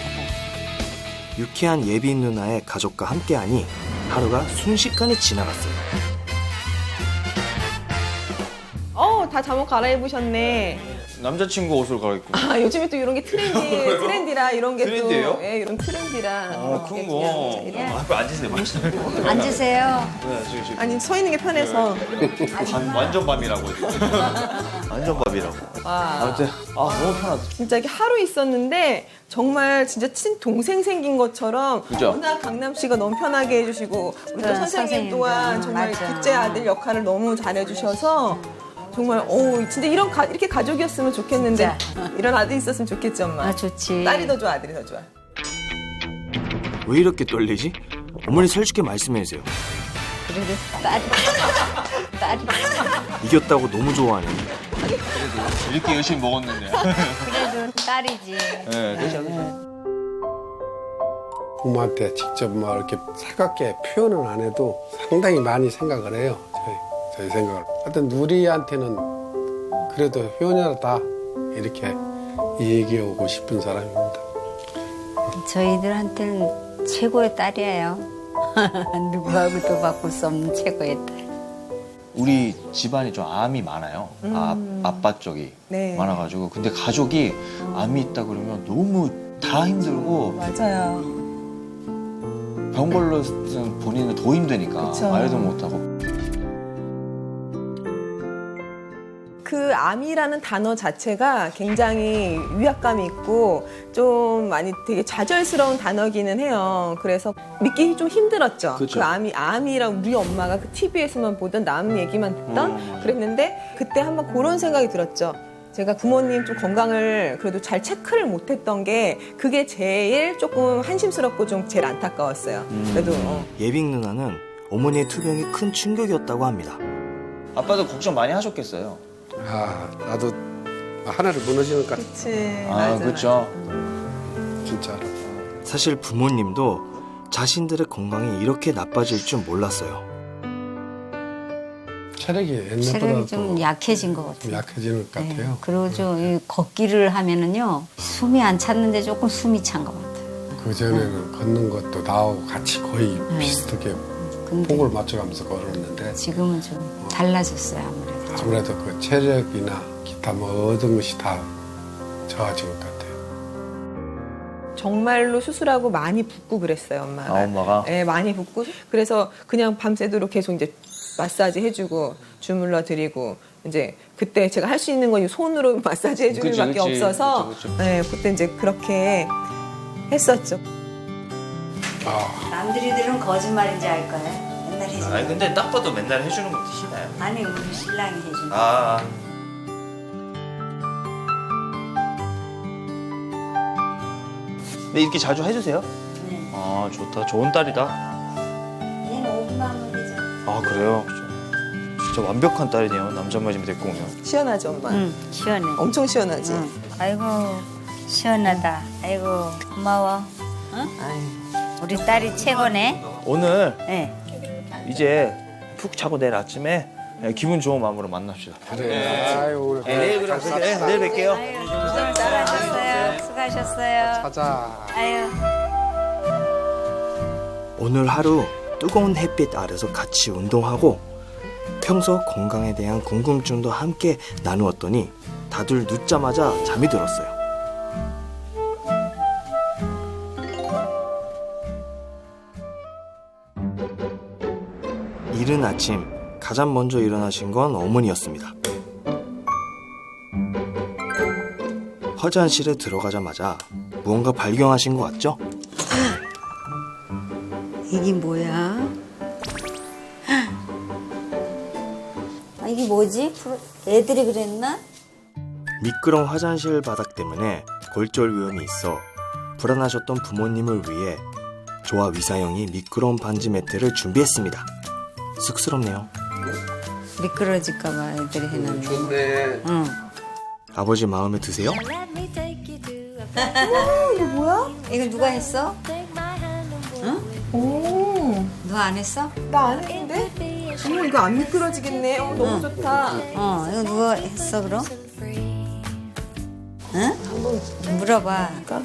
유쾌한 예빈 누나의 가족과 함께하니 하루가 순식간에 지나갔어요. 다 잠옷 갈아입으셨네. 남자친구 옷을 갈아입고. 아, 요즘에 또 이런 게 트렌디라 이런 게 트렌디예요? 또. 예, 이런 트렌디라. 큰 거. 앞에 앉으세요. 앉으세요. 네, 지금. 아니, 서 있는 게 편해서. 완전 밤이라고. 완전 밤이라고. 와. 아무튼 너무 편하다. 진짜 이게 하루 있었는데 정말 진짜 친동생 생긴 것처럼 그죠? 워낙 강남 씨가 너무 편하게 해주시고 우리 또 선생님 선생님도. 또한 정말 맞아. 둘째 아들 역할을 너무 잘해주셔서 정말 진짜 이렇게 가족이었으면 좋겠는데 이런 아들이 있었으면 좋겠지 엄마. 아, 좋지. 딸이 더 좋아 아들이 더 좋아. 왜 이렇게 떨리지? 어머니 솔직히 말씀해주세요. 그래도 딸이. 이겼다고 너무 좋아하네. 이렇게 열심히 먹었는데. 그래도 딸이지. 네, 그렇죠. 부모한테 직접 뭐 이렇게 살갑게 표현은 안 해도 상당히 많이 생각을 해요. 저희 생각을. 하여튼 누리한테는 그래도 효녀다 이렇게 얘기하고 싶은 사람입니다. 저희들한테는 최고의 딸이에요. 누구하고도 바꿀 수 없는 최고의 딸. 우리 집안이 좀 암이 많아요. 아빠 쪽이 네. 많아가지고. 근데 가족이 암이 있다 그러면 너무 다 힘들고 맞아요. 병 걸렸은 본인은 더 힘드니까 그쵸. 말도 못하고. 그 암이라는 단어 자체가 굉장히 위압감이 있고 좀 많이 되게 좌절스러운 단어기는 해요. 그래서 믿기 좀 힘들었죠. 그쵸. 그 암이랑 우리 엄마가 그 TV에서만 보던 남 얘기만 듣던 그랬는데 그때 한번 그런 생각이 들었죠. 제가 부모님 좀 건강을 그래도 잘 체크를 못했던 게 그게 제일 조금 한심스럽고 좀 제일 안타까웠어요. 그래도 예빅 누나는 어머니의 투병이 큰 충격이었다고 합니다. 아빠도 걱정 많이 하셨겠어요. 나도 하나를 무너지는 것 같아. 그치. 그렇죠. 진짜로. 사실 부모님도 자신들의 건강이 이렇게 나빠질 줄 몰랐어요. 체력이 체력이 옛날보다 좀 약해진 것 좀 같아요. 약해지는 것 같아요. 네. 그리고 좀 걷기를 하면은요 숨이 안 찼는데 조금 숨이 찬 것 같아요. 그 전에는 걷는 것도 나하고 같이 거의 비슷하게 근데 폭을 맞춰가면서 걸었는데 지금은 좀 달라졌어요 아무래도. 아무래도 그 체력이나 기타 뭐 얻은 것이 다 좋아진 것 같아요. 정말로 수술하고 많이 붓고 그랬어요, 엄마가. 엄마가? 네, 많이 붓고. 그래서 그냥 밤새도록 계속 이제 마사지 해주고 주물러 드리고 이제 그때 제가 할 수 있는 건 손으로 마사지 해주는 그치, 밖에 그치. 없어서 그치, 그치. 네, 그때 이제 그렇게 했었죠. 남들이 들은 거짓말인지 알 거예요. 맨날 해주는 아니 근데 딱 봐도 맨날 해주는 것도 희나요. 아니 우리 신랑이 해주는 거. 근데 이렇게 자주 해주세요? 네. 좋다. 좋은 딸이다. 얘는 5분만 하면 되죠. 그래요? 진짜 완벽한 딸이네요. 남자만 좀 데리고 오면. 시원하죠, 엄마? 응 시원해. 엄청 시원하지? 응. 아이고 시원하다. 아이고 고마워. 응? 아유. 우리 딸이 최고네. 오늘 네. 이제 푹 자고 내일 아침에 기분 좋은 마음으로 만납시다. 그래. 아유, 오늘 내일 그럼 내일 뵐게요. 아유 수고하셨어요. 수고하셨어요. 가자. 아유. 오늘 하루 뜨거운 햇빛 아래서 같이 운동하고 평소 건강에 대한 궁금증도 함께 나누었더니 다들 눕자마자 잠이 들었어요. 이른 아침 가장 먼저 일어나신 건 어머니였습니다. 화장실에 들어가자마자 무언가 발견하신 것 같죠? 이게 뭐야? 이게 뭐지? 애들이 그랬나? 미끄러운 화장실 바닥 때문에 골절 위험이 있어 불안하셨던 부모님을 위해 저와 위사영이 미끄러운 반지 매트를 준비했습니다. 쑥스럽네요. 미끄러질까봐 애들이 해놨네. 좋네. 응. 아버지 마음에 드세요? 이거 뭐야? 이거 누가 했어? 오, 너 안 했어? 나 안 했는데? 어머, 이거 안 미끄러지겠네. 너무 좋다. 이거 누가 했어 그럼? 응? 물어봐. 그러니까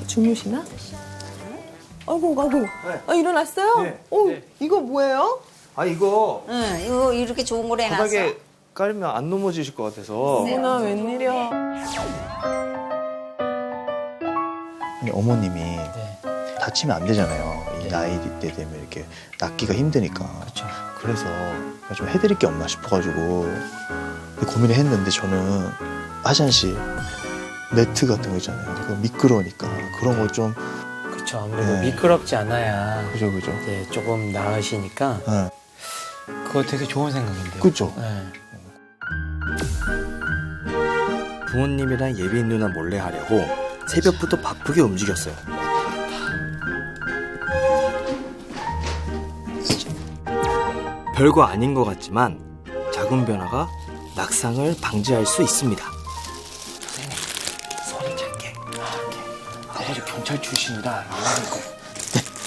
주무시나? 아이고. 아, 일어났어요? 네. 이거 뭐예요? 아 이거 응, 이거 이렇게 좋은 걸 해놨어. 바닥에 깔면 안 넘어지실 것 같아서. 어머나, 웬일이야. 아니, 어머님이 네. 다치면 안 되잖아요. 이 나이 때 되면 이렇게 낫기가 힘드니까. 그렇죠. 그래서 좀 해드릴 게 없나 싶어가지고 고민을 했는데 저는 화장실 매트 같은 거 있잖아요. 그거 미끄러우니까 그런 거 좀. 그렇죠. 아무래도 네. 미끄럽지 않아야 그죠. 네, 조금 나으시니까 네. 그거 되게 좋은 생각인데요. 그죠. 네. 부모님이랑 예빈 누나 몰래 하려고 새벽부터 바쁘게 움직였어요. 별거 아닌 것 같지만 작은 변화가 낙상을 방지할 수 있습니다. 소리 작게. 아버지 경찰 출신이라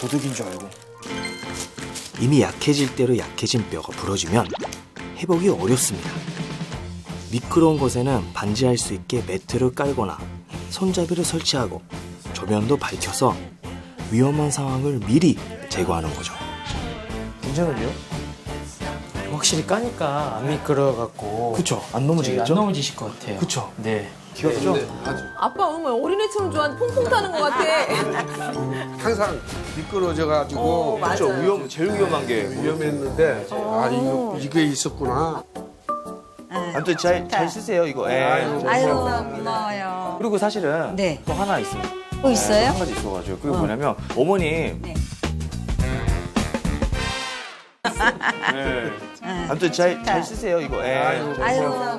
도둑인 줄 알고. 이미 약해질 대로 약해진 뼈가 부러지면 회복이 어렵습니다. 미끄러운 곳에는 반지할 수 있게 매트를 깔거나 손잡이를 설치하고 조명도 밝혀서 위험한 상황을 미리 제거하는 거죠. 괜찮은데요? 확실히 까니까 안 미끄러워갖고. 그쵸? 안 안 넘어지겠죠? 넘어지실 것 같아요. 그쵸? 네. 귀엽죠? 아빠 어머 어린애처럼 좋아하는데 퐁퐁 타는 것 같아. 항상 미끄러져가지고 맞아요. 그쵸? 제일 위험한 게 위험했는데 이게 있었구나. 아무튼 잘 쓰세요 이거. 아유. 아유, 고마워요. 그리고 사실은 네. 또 하나 있습니다. 또 있어요? 한 가지 있어가지고 그게 뭐냐면 어머님. 네. 네. 아무튼 잘 쓰세요 이거. 아유,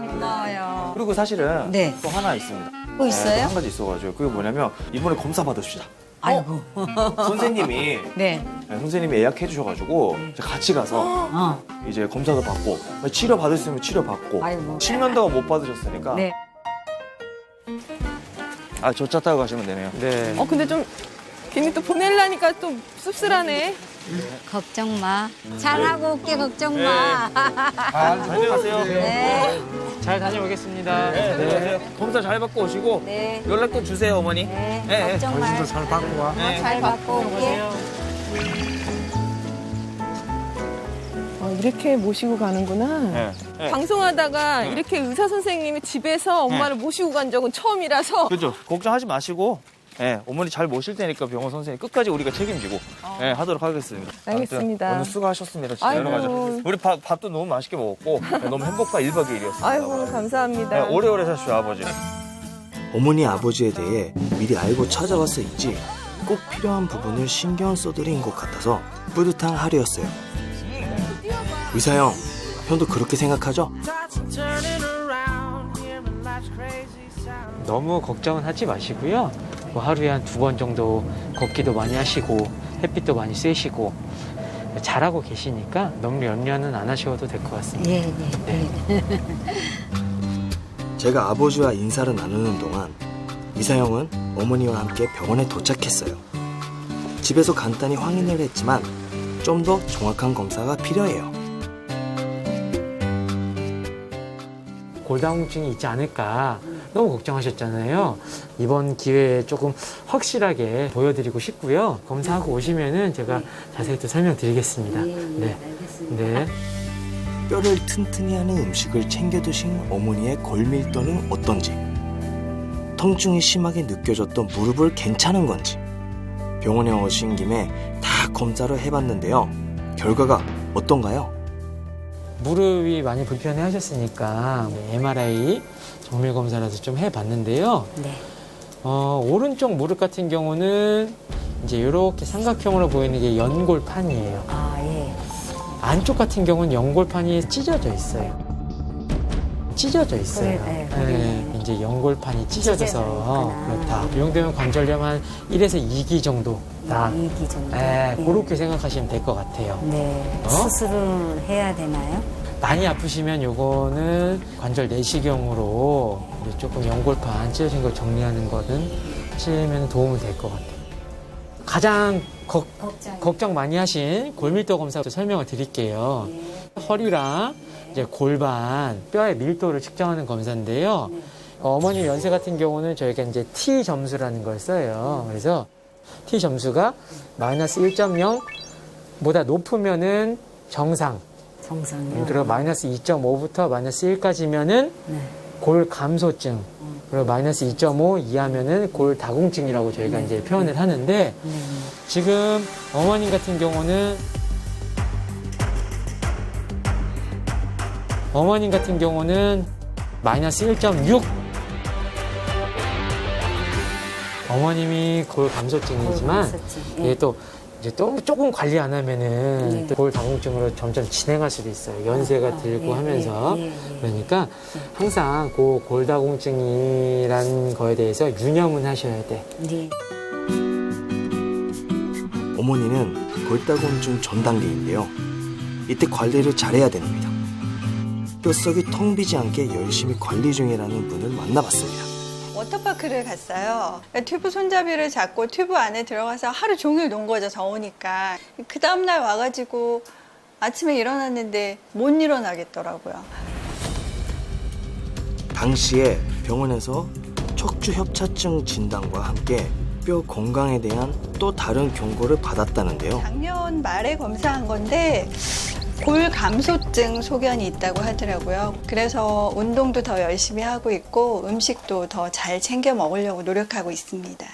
고마워요. 그리고 사실은 네. 또 하나 있습니다. 또 있어요? 한 가지 있어가지고 그게 뭐냐면 이번에 검사 받읍시다. 아이고. 선생님이 네. 선생님이 예약해 주셔가지고 이제 같이 가서 이제 검사도 받고 치료 받을 수 있으면 치료 받고 아이고. 10년 동안 못 받으셨으니까 네. 저 차 타고 가시면 되네요. 네. 근데 좀 괜히 또 보내려니까 또 씁쓸하네. 걱정 마. 잘하고 올게, 걱정 마. 안녕하세요. 네. 잘 다녀오겠습니다. 네. 검사 잘 받고 오시고 네. 연락도 주세요 어머니. 네. 걱정 마. 잘 받고 와. 잘 받고 올게. 이렇게 모시고 가는구나. 방송하다가 이렇게 의사 선생님이 집에서 엄마를 모시고 간 적은 처음이라서. 그죠? 걱정하지 마시고 어머니 잘 모실 테니까 병원 선생님 끝까지 우리가 책임지고 하도록 하겠습니다. 알겠습니다. 아무튼 오늘 수고하셨습니다. 진짜 아이고. 여러 가지. 우리 밥도 너무 맛있게 먹었고 너무 행복한 1박 2일이었습니다. 아이고 감사합니다. 오래오래 사십시오 아버지. 어머니 아버지에 대해 미리 알고 찾아왔어있지 꼭 필요한 부분을 신경 써드린 것 같아서 뿌듯한 하루였어요. 의사 형, 형도 그렇게 생각하죠? 너무 걱정은 하지 마시고요. 뭐 하루에 한 2번 정도 걷기도 많이 하시고 햇빛도 많이 쐬시고 잘하고 계시니까 너무 염려는 안 하셔도 될 것 같습니다. 예, 예. 제가 아버지와 인사를 나누는 동안 의사 형은 어머니와 함께 병원에 도착했어요. 집에서 간단히 확인을 했지만 좀 더 정확한 검사가 필요해요. 골다공증이 있지 않을까 너무 걱정하셨잖아요. 이번 기회에 조금 확실하게 보여드리고 싶고요. 검사하고 오시면은 제가 자세히 또 설명드리겠습니다. 네. 알겠습니다. 네. 뼈를 튼튼히 하는 음식을 챙겨 드신 어머니의 골밀도는 어떤지, 통증이 심하게 느껴졌던 무릎을 괜찮은 건지 병원에 오신 김에 다 검사를 해봤는데요. 결과가 어떤가요? 무릎이 많이 불편해 하셨으니까 MRI 정밀 검사라도 좀 해봤는데요. 네. 오른쪽 무릎 같은 경우는 이제 이렇게 삼각형으로 보이는 게 연골판이에요. 아, 예. 안쪽 같은 경우는 연골판이 찢어져 있어요. 찢어져 있어요. 네, 네, 이제 연골판이 찢어져서 찢어져 그렇다. 이 정도면 관절염 한 1에서 2기 정도. 다. 2기 정도. 네, 그렇게 생각하시면 될 것 같아요. 네. 어? 수술을 해야 되나요? 많이 아프시면 요거는 관절 내시경으로 이제 조금 연골판 찢어진 걸 정리하는 거는 하시면 도움이 될 것 같아요. 가장 걱정 많이 하신 골밀도 검사 설명을 드릴게요. 허리랑 이제 골반, 뼈의 밀도를 측정하는 검사인데요. 어머님 연세 같은 경우는 저희가 이제 T 점수라는 걸 써요. 그래서 T 점수가 마이너스 1.0보다 높으면은 정상. 정상이요. 그리고 마이너스 2.5부터 마이너스 1까지면은 네. 골 감소증. 그리고 마이너스 2.5 이하면은 골 다공증이라고 저희가 이제 표현을 하는데 지금 어머님 같은 경우는 마이너스 1.6. 어머님이 골 감소증이지만 이게 또 이제 또 조금 관리 안 하면은 또 골 다공증으로 점점 진행할 수도 있어요. 연세가 들고 하면서. 그러니까 항상 그 골 다공증이란 거에 대해서 유념은 하셔야 돼. 네. 어머니는 골다공증 전 단계인데요. 이때 관리를 잘해야 됩니다. 뼛속이 텅 비지 않게 열심히 관리 중이라는 분을 만나봤습니다. 워터파크를 갔어요. 튜브 손잡이를 잡고 튜브 안에 들어가서 하루 종일 논 거죠, 더우니까. 그 다음날 와가지고 아침에 일어났는데 못 일어나겠더라고요. 당시에 병원에서 척추협차증 진단과 함께 뼈 건강에 대한 또 다른 경고를 받았다는데요. 작년 말에 검사한 건데 골 감소증 소견이 있다고 하더라고요. 그래서 운동도 더 열심히 하고 있고 음식도 더 잘 챙겨 먹으려고 노력하고 있습니다.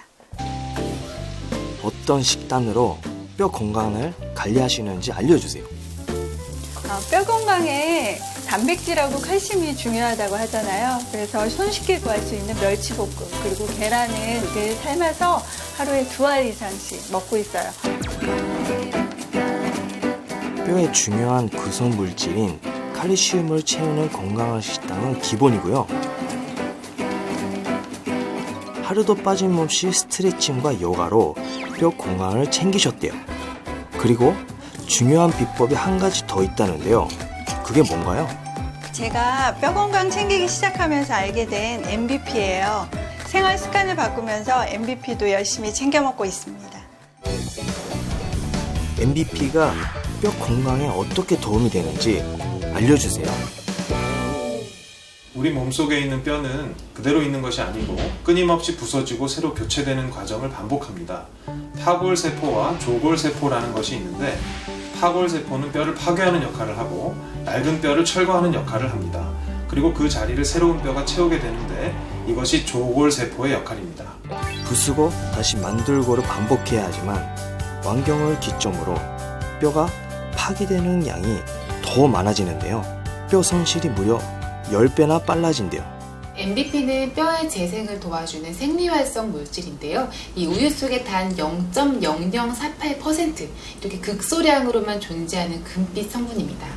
어떤 식단으로 뼈 건강을 관리하시는지 알려주세요. 뼈 건강에 단백질하고 칼슘이 중요하다고 하잖아요. 그래서 손쉽게 구할 수 있는 멸치볶음 그리고 계란을 늘 삶아서 하루에 2알 이상씩 먹고 있어요. 뼈의 중요한 구성 물질인 칼슘을 채우는 건강한 식단은 기본이고요. 하루도 빠짐없이 스트레칭과 요가로 뼈 건강을 챙기셨대요. 그리고 중요한 비법이 한 가지 더 있다는데요. 그게 뭔가요? 제가 뼈 건강 챙기기 시작하면서 알게 된 MBP예요. 생활 습관을 바꾸면서 MBP도 열심히 챙겨 먹고 있습니다. MBP가 뼈 건강에 어떻게 도움이 되는지 알려주세요. 우리 몸속에 있는 뼈는 그대로 있는 것이 아니고 끊임없이 부서지고 새로 교체되는 과정을 반복합니다. 파골세포와 조골세포라는 것이 있는데 파골세포는 뼈를 파괴하는 역할을 하고 낡은 뼈를 철거하는 역할을 합니다. 그리고 그 자리를 새로운 뼈가 채우게 되는데 이것이 조골세포의 역할입니다. 부수고 다시 만들고를 반복해야 하지만 완경을 기점으로 뼈가 파괴되는 양이 더 많아지는데요. 뼈 손실이 무려 10배나 빨라진대요. MBP는 뼈의 재생을 도와주는 생리활성 물질인데요. 이 우유 속에 단 0.0048% 이렇게 극소량으로만 존재하는 금빛 성분입니다.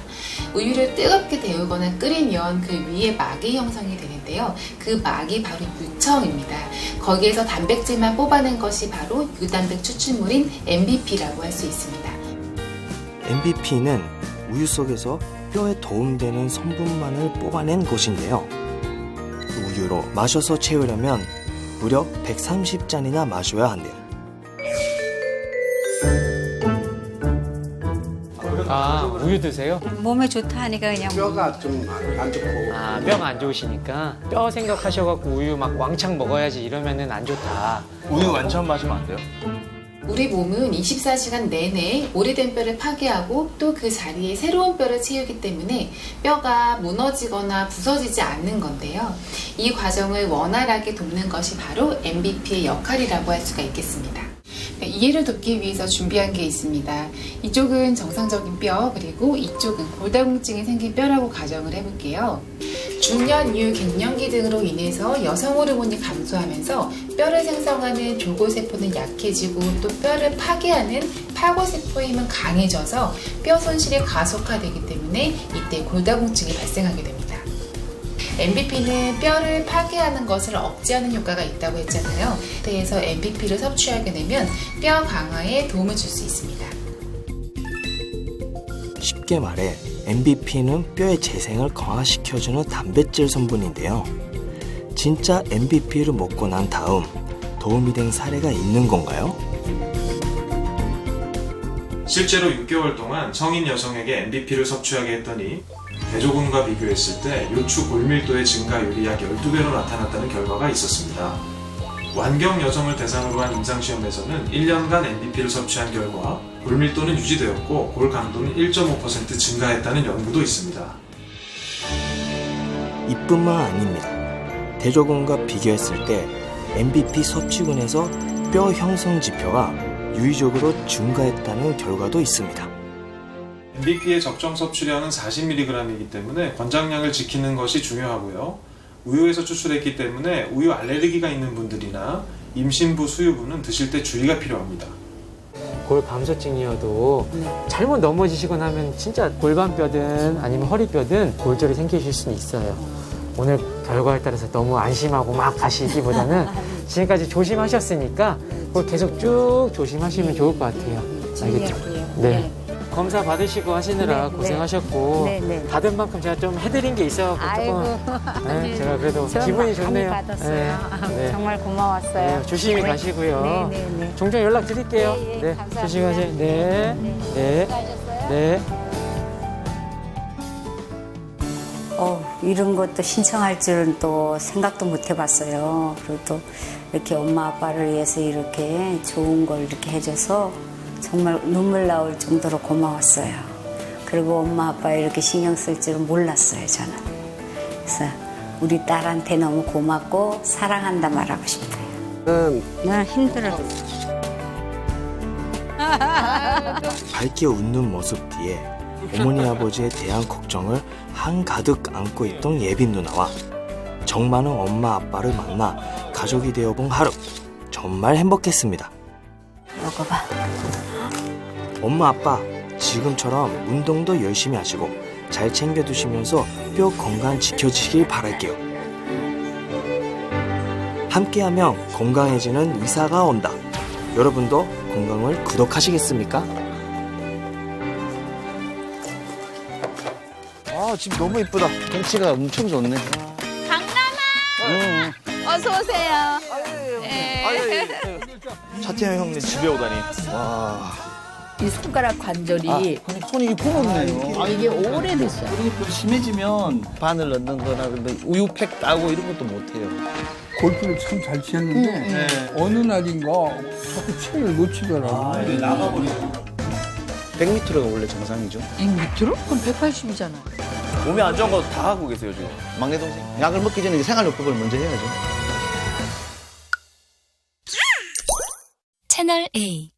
우유를 뜨겁게 데우거나 끓이면 그 위에 막이 형성이 되는데요. 그 막이 바로 유청입니다. 거기에서 단백질만 뽑아낸 것이 바로 유단백 추출물인 MBP라고 할 수 있습니다. MBP는 우유 속에서 뼈에 도움되는 성분만을 뽑아낸 것인데요. 우유로 마셔서 채우려면 무려 130잔이나 마셔야 한대요. 아, 우유 드세요? 몸에 좋다 하니까 그냥 뼈가 좀 안 좋고. 아, 뼈가 안 좋으시니까 뼈 생각하셔갖고 우유 막 왕창 먹어야지 이러면은 안 좋다. 우유 완전 마시면 안 돼요? 우리 몸은 24시간 내내 오래된 뼈를 파괴하고 또 그 자리에 새로운 뼈를 채우기 때문에 뼈가 무너지거나 부서지지 않는 건데요. 이 과정을 원활하게 돕는 것이 바로 MBP의 역할이라고 할 수가 있겠습니다. 이해를 돕기 위해서 준비한 게 있습니다. 이쪽은 정상적인 뼈, 그리고 이쪽은 골다공증이 생긴 뼈라고 가정을 해볼게요. 중년 이후 갱년기 등으로 인해서 여성 호르몬이 감소하면서 뼈를 생성하는 조골세포는 약해지고 또 뼈를 파괴하는 파골세포의 힘은 강해져서 뼈 손실이 가속화되기 때문에 이때 골다공증이 발생하게 됩니다. MBP는 뼈를 파괴하는 것을 억제하는 효과가 있다고 했잖아요. 그래서 MBP를 섭취하게 되면 뼈 강화에 도움을 줄 수 있습니다. 쉽게 말해 MBP는 뼈의 재생을 강화시켜주는 단백질 성분인데요. 진짜 MBP를 먹고 난 다음 도움이 된 사례가 있는 건가요? 실제로 6개월 동안 성인 여성에게 MBP를 섭취하게 했더니 대조군과 비교했을 때 요추 골밀도의 증가율이 약 12배로 나타났다는 결과가 있었습니다. 완경 여성을 대상으로 한 임상시험에서는 1년간 MBP를 섭취한 결과 골 밀도는 유지되었고 골 강도는 1.5% 증가했다는 연구도 있습니다. 이뿐만 아닙니다. 대조군과 비교했을 때 MBP 섭취군에서 뼈 형성 지표가 유의적으로 증가했다는 결과도 있습니다. MBP의 적정 섭취량은 40mg이기 때문에 권장량을 지키는 것이 중요하고요. 우유에서 추출했기 때문에 우유 알레르기가 있는 분들이나 임신부, 수유부는 드실 때 주의가 필요합니다. 골 감소증이어도 잘못 넘어지시거나 하면 진짜 골반뼈든 아니면 허리뼈든 골절이 생기실 수는 있어요. 오늘 결과에 따라서 너무 안심하고 막 가시기보다는 지금까지 조심하셨으니까 그걸 계속 쭉 조심하시면 좋을 것 같아요. 알겠죠? 네. 검사 받으시고 하시느라 네, 고생하셨고 네, 네. 받은 만큼 제가 좀 해드린 게 있어서 조금 네, 제가 그래도 기분이 좋네요. 많이 받았어요. 네. 정말 고마웠어요. 네, 조심히 네. 가시고요. 네, 네, 네. 종종 연락 드릴게요. 네, 감사합니다. 조심히 가세요. 네. 네. 네. 이런 것도 신청할 줄은 또 생각도 못 해봤어요. 그리고 또 이렇게 엄마 아빠를 위해서 이렇게 좋은 걸 이렇게 해줘서 정말 눈물 나올 정도로 고마웠어요. 그리고 엄마 아빠 이렇게 신경 쓸 줄은 몰랐어요, 저는. 그래서 우리 딸한테 너무 고맙고 사랑한다 말하고 싶어요. 난 힘들어. 밝게 웃는 모습 뒤에 어머니 아버지에 대한 걱정을 한가득 안고 있던 예빈 누나와 정 많은 엄마 아빠를 만나 가족이 되어본 하루, 정말 행복했습니다. 먹어봐. 엄마 아빠 지금처럼 운동도 열심히 하시고 잘 챙겨두시면서 뼈 건강 지켜주시길 바랄게요. 함께하면 건강해지는 이사가 온다. 여러분도 건강을 구독하시겠습니까? 아, 집 너무 이쁘다. 경치가 엄청 좋네. 어서 오세요. 차태현 형님 집에 오다니. 와. 이 손가락 관절이 손이 부었네요. 이게 오래됐어요. 좀 심해지면 바늘 넣는 거나 우유팩 따고 이런 것도 못 해요. 골프를 참 잘 치셨는데 어느 날인가 자꾸 채를 놓치더라고요. 나가버리고. 100m가 원래 정상이죠. 100m? 그럼 180이잖아. 몸이 안 좋은 거 다 하고 계세요, 지금. 막내 동생. 약을 먹기 전에 생활요법을 먼저 해야죠. 채널 A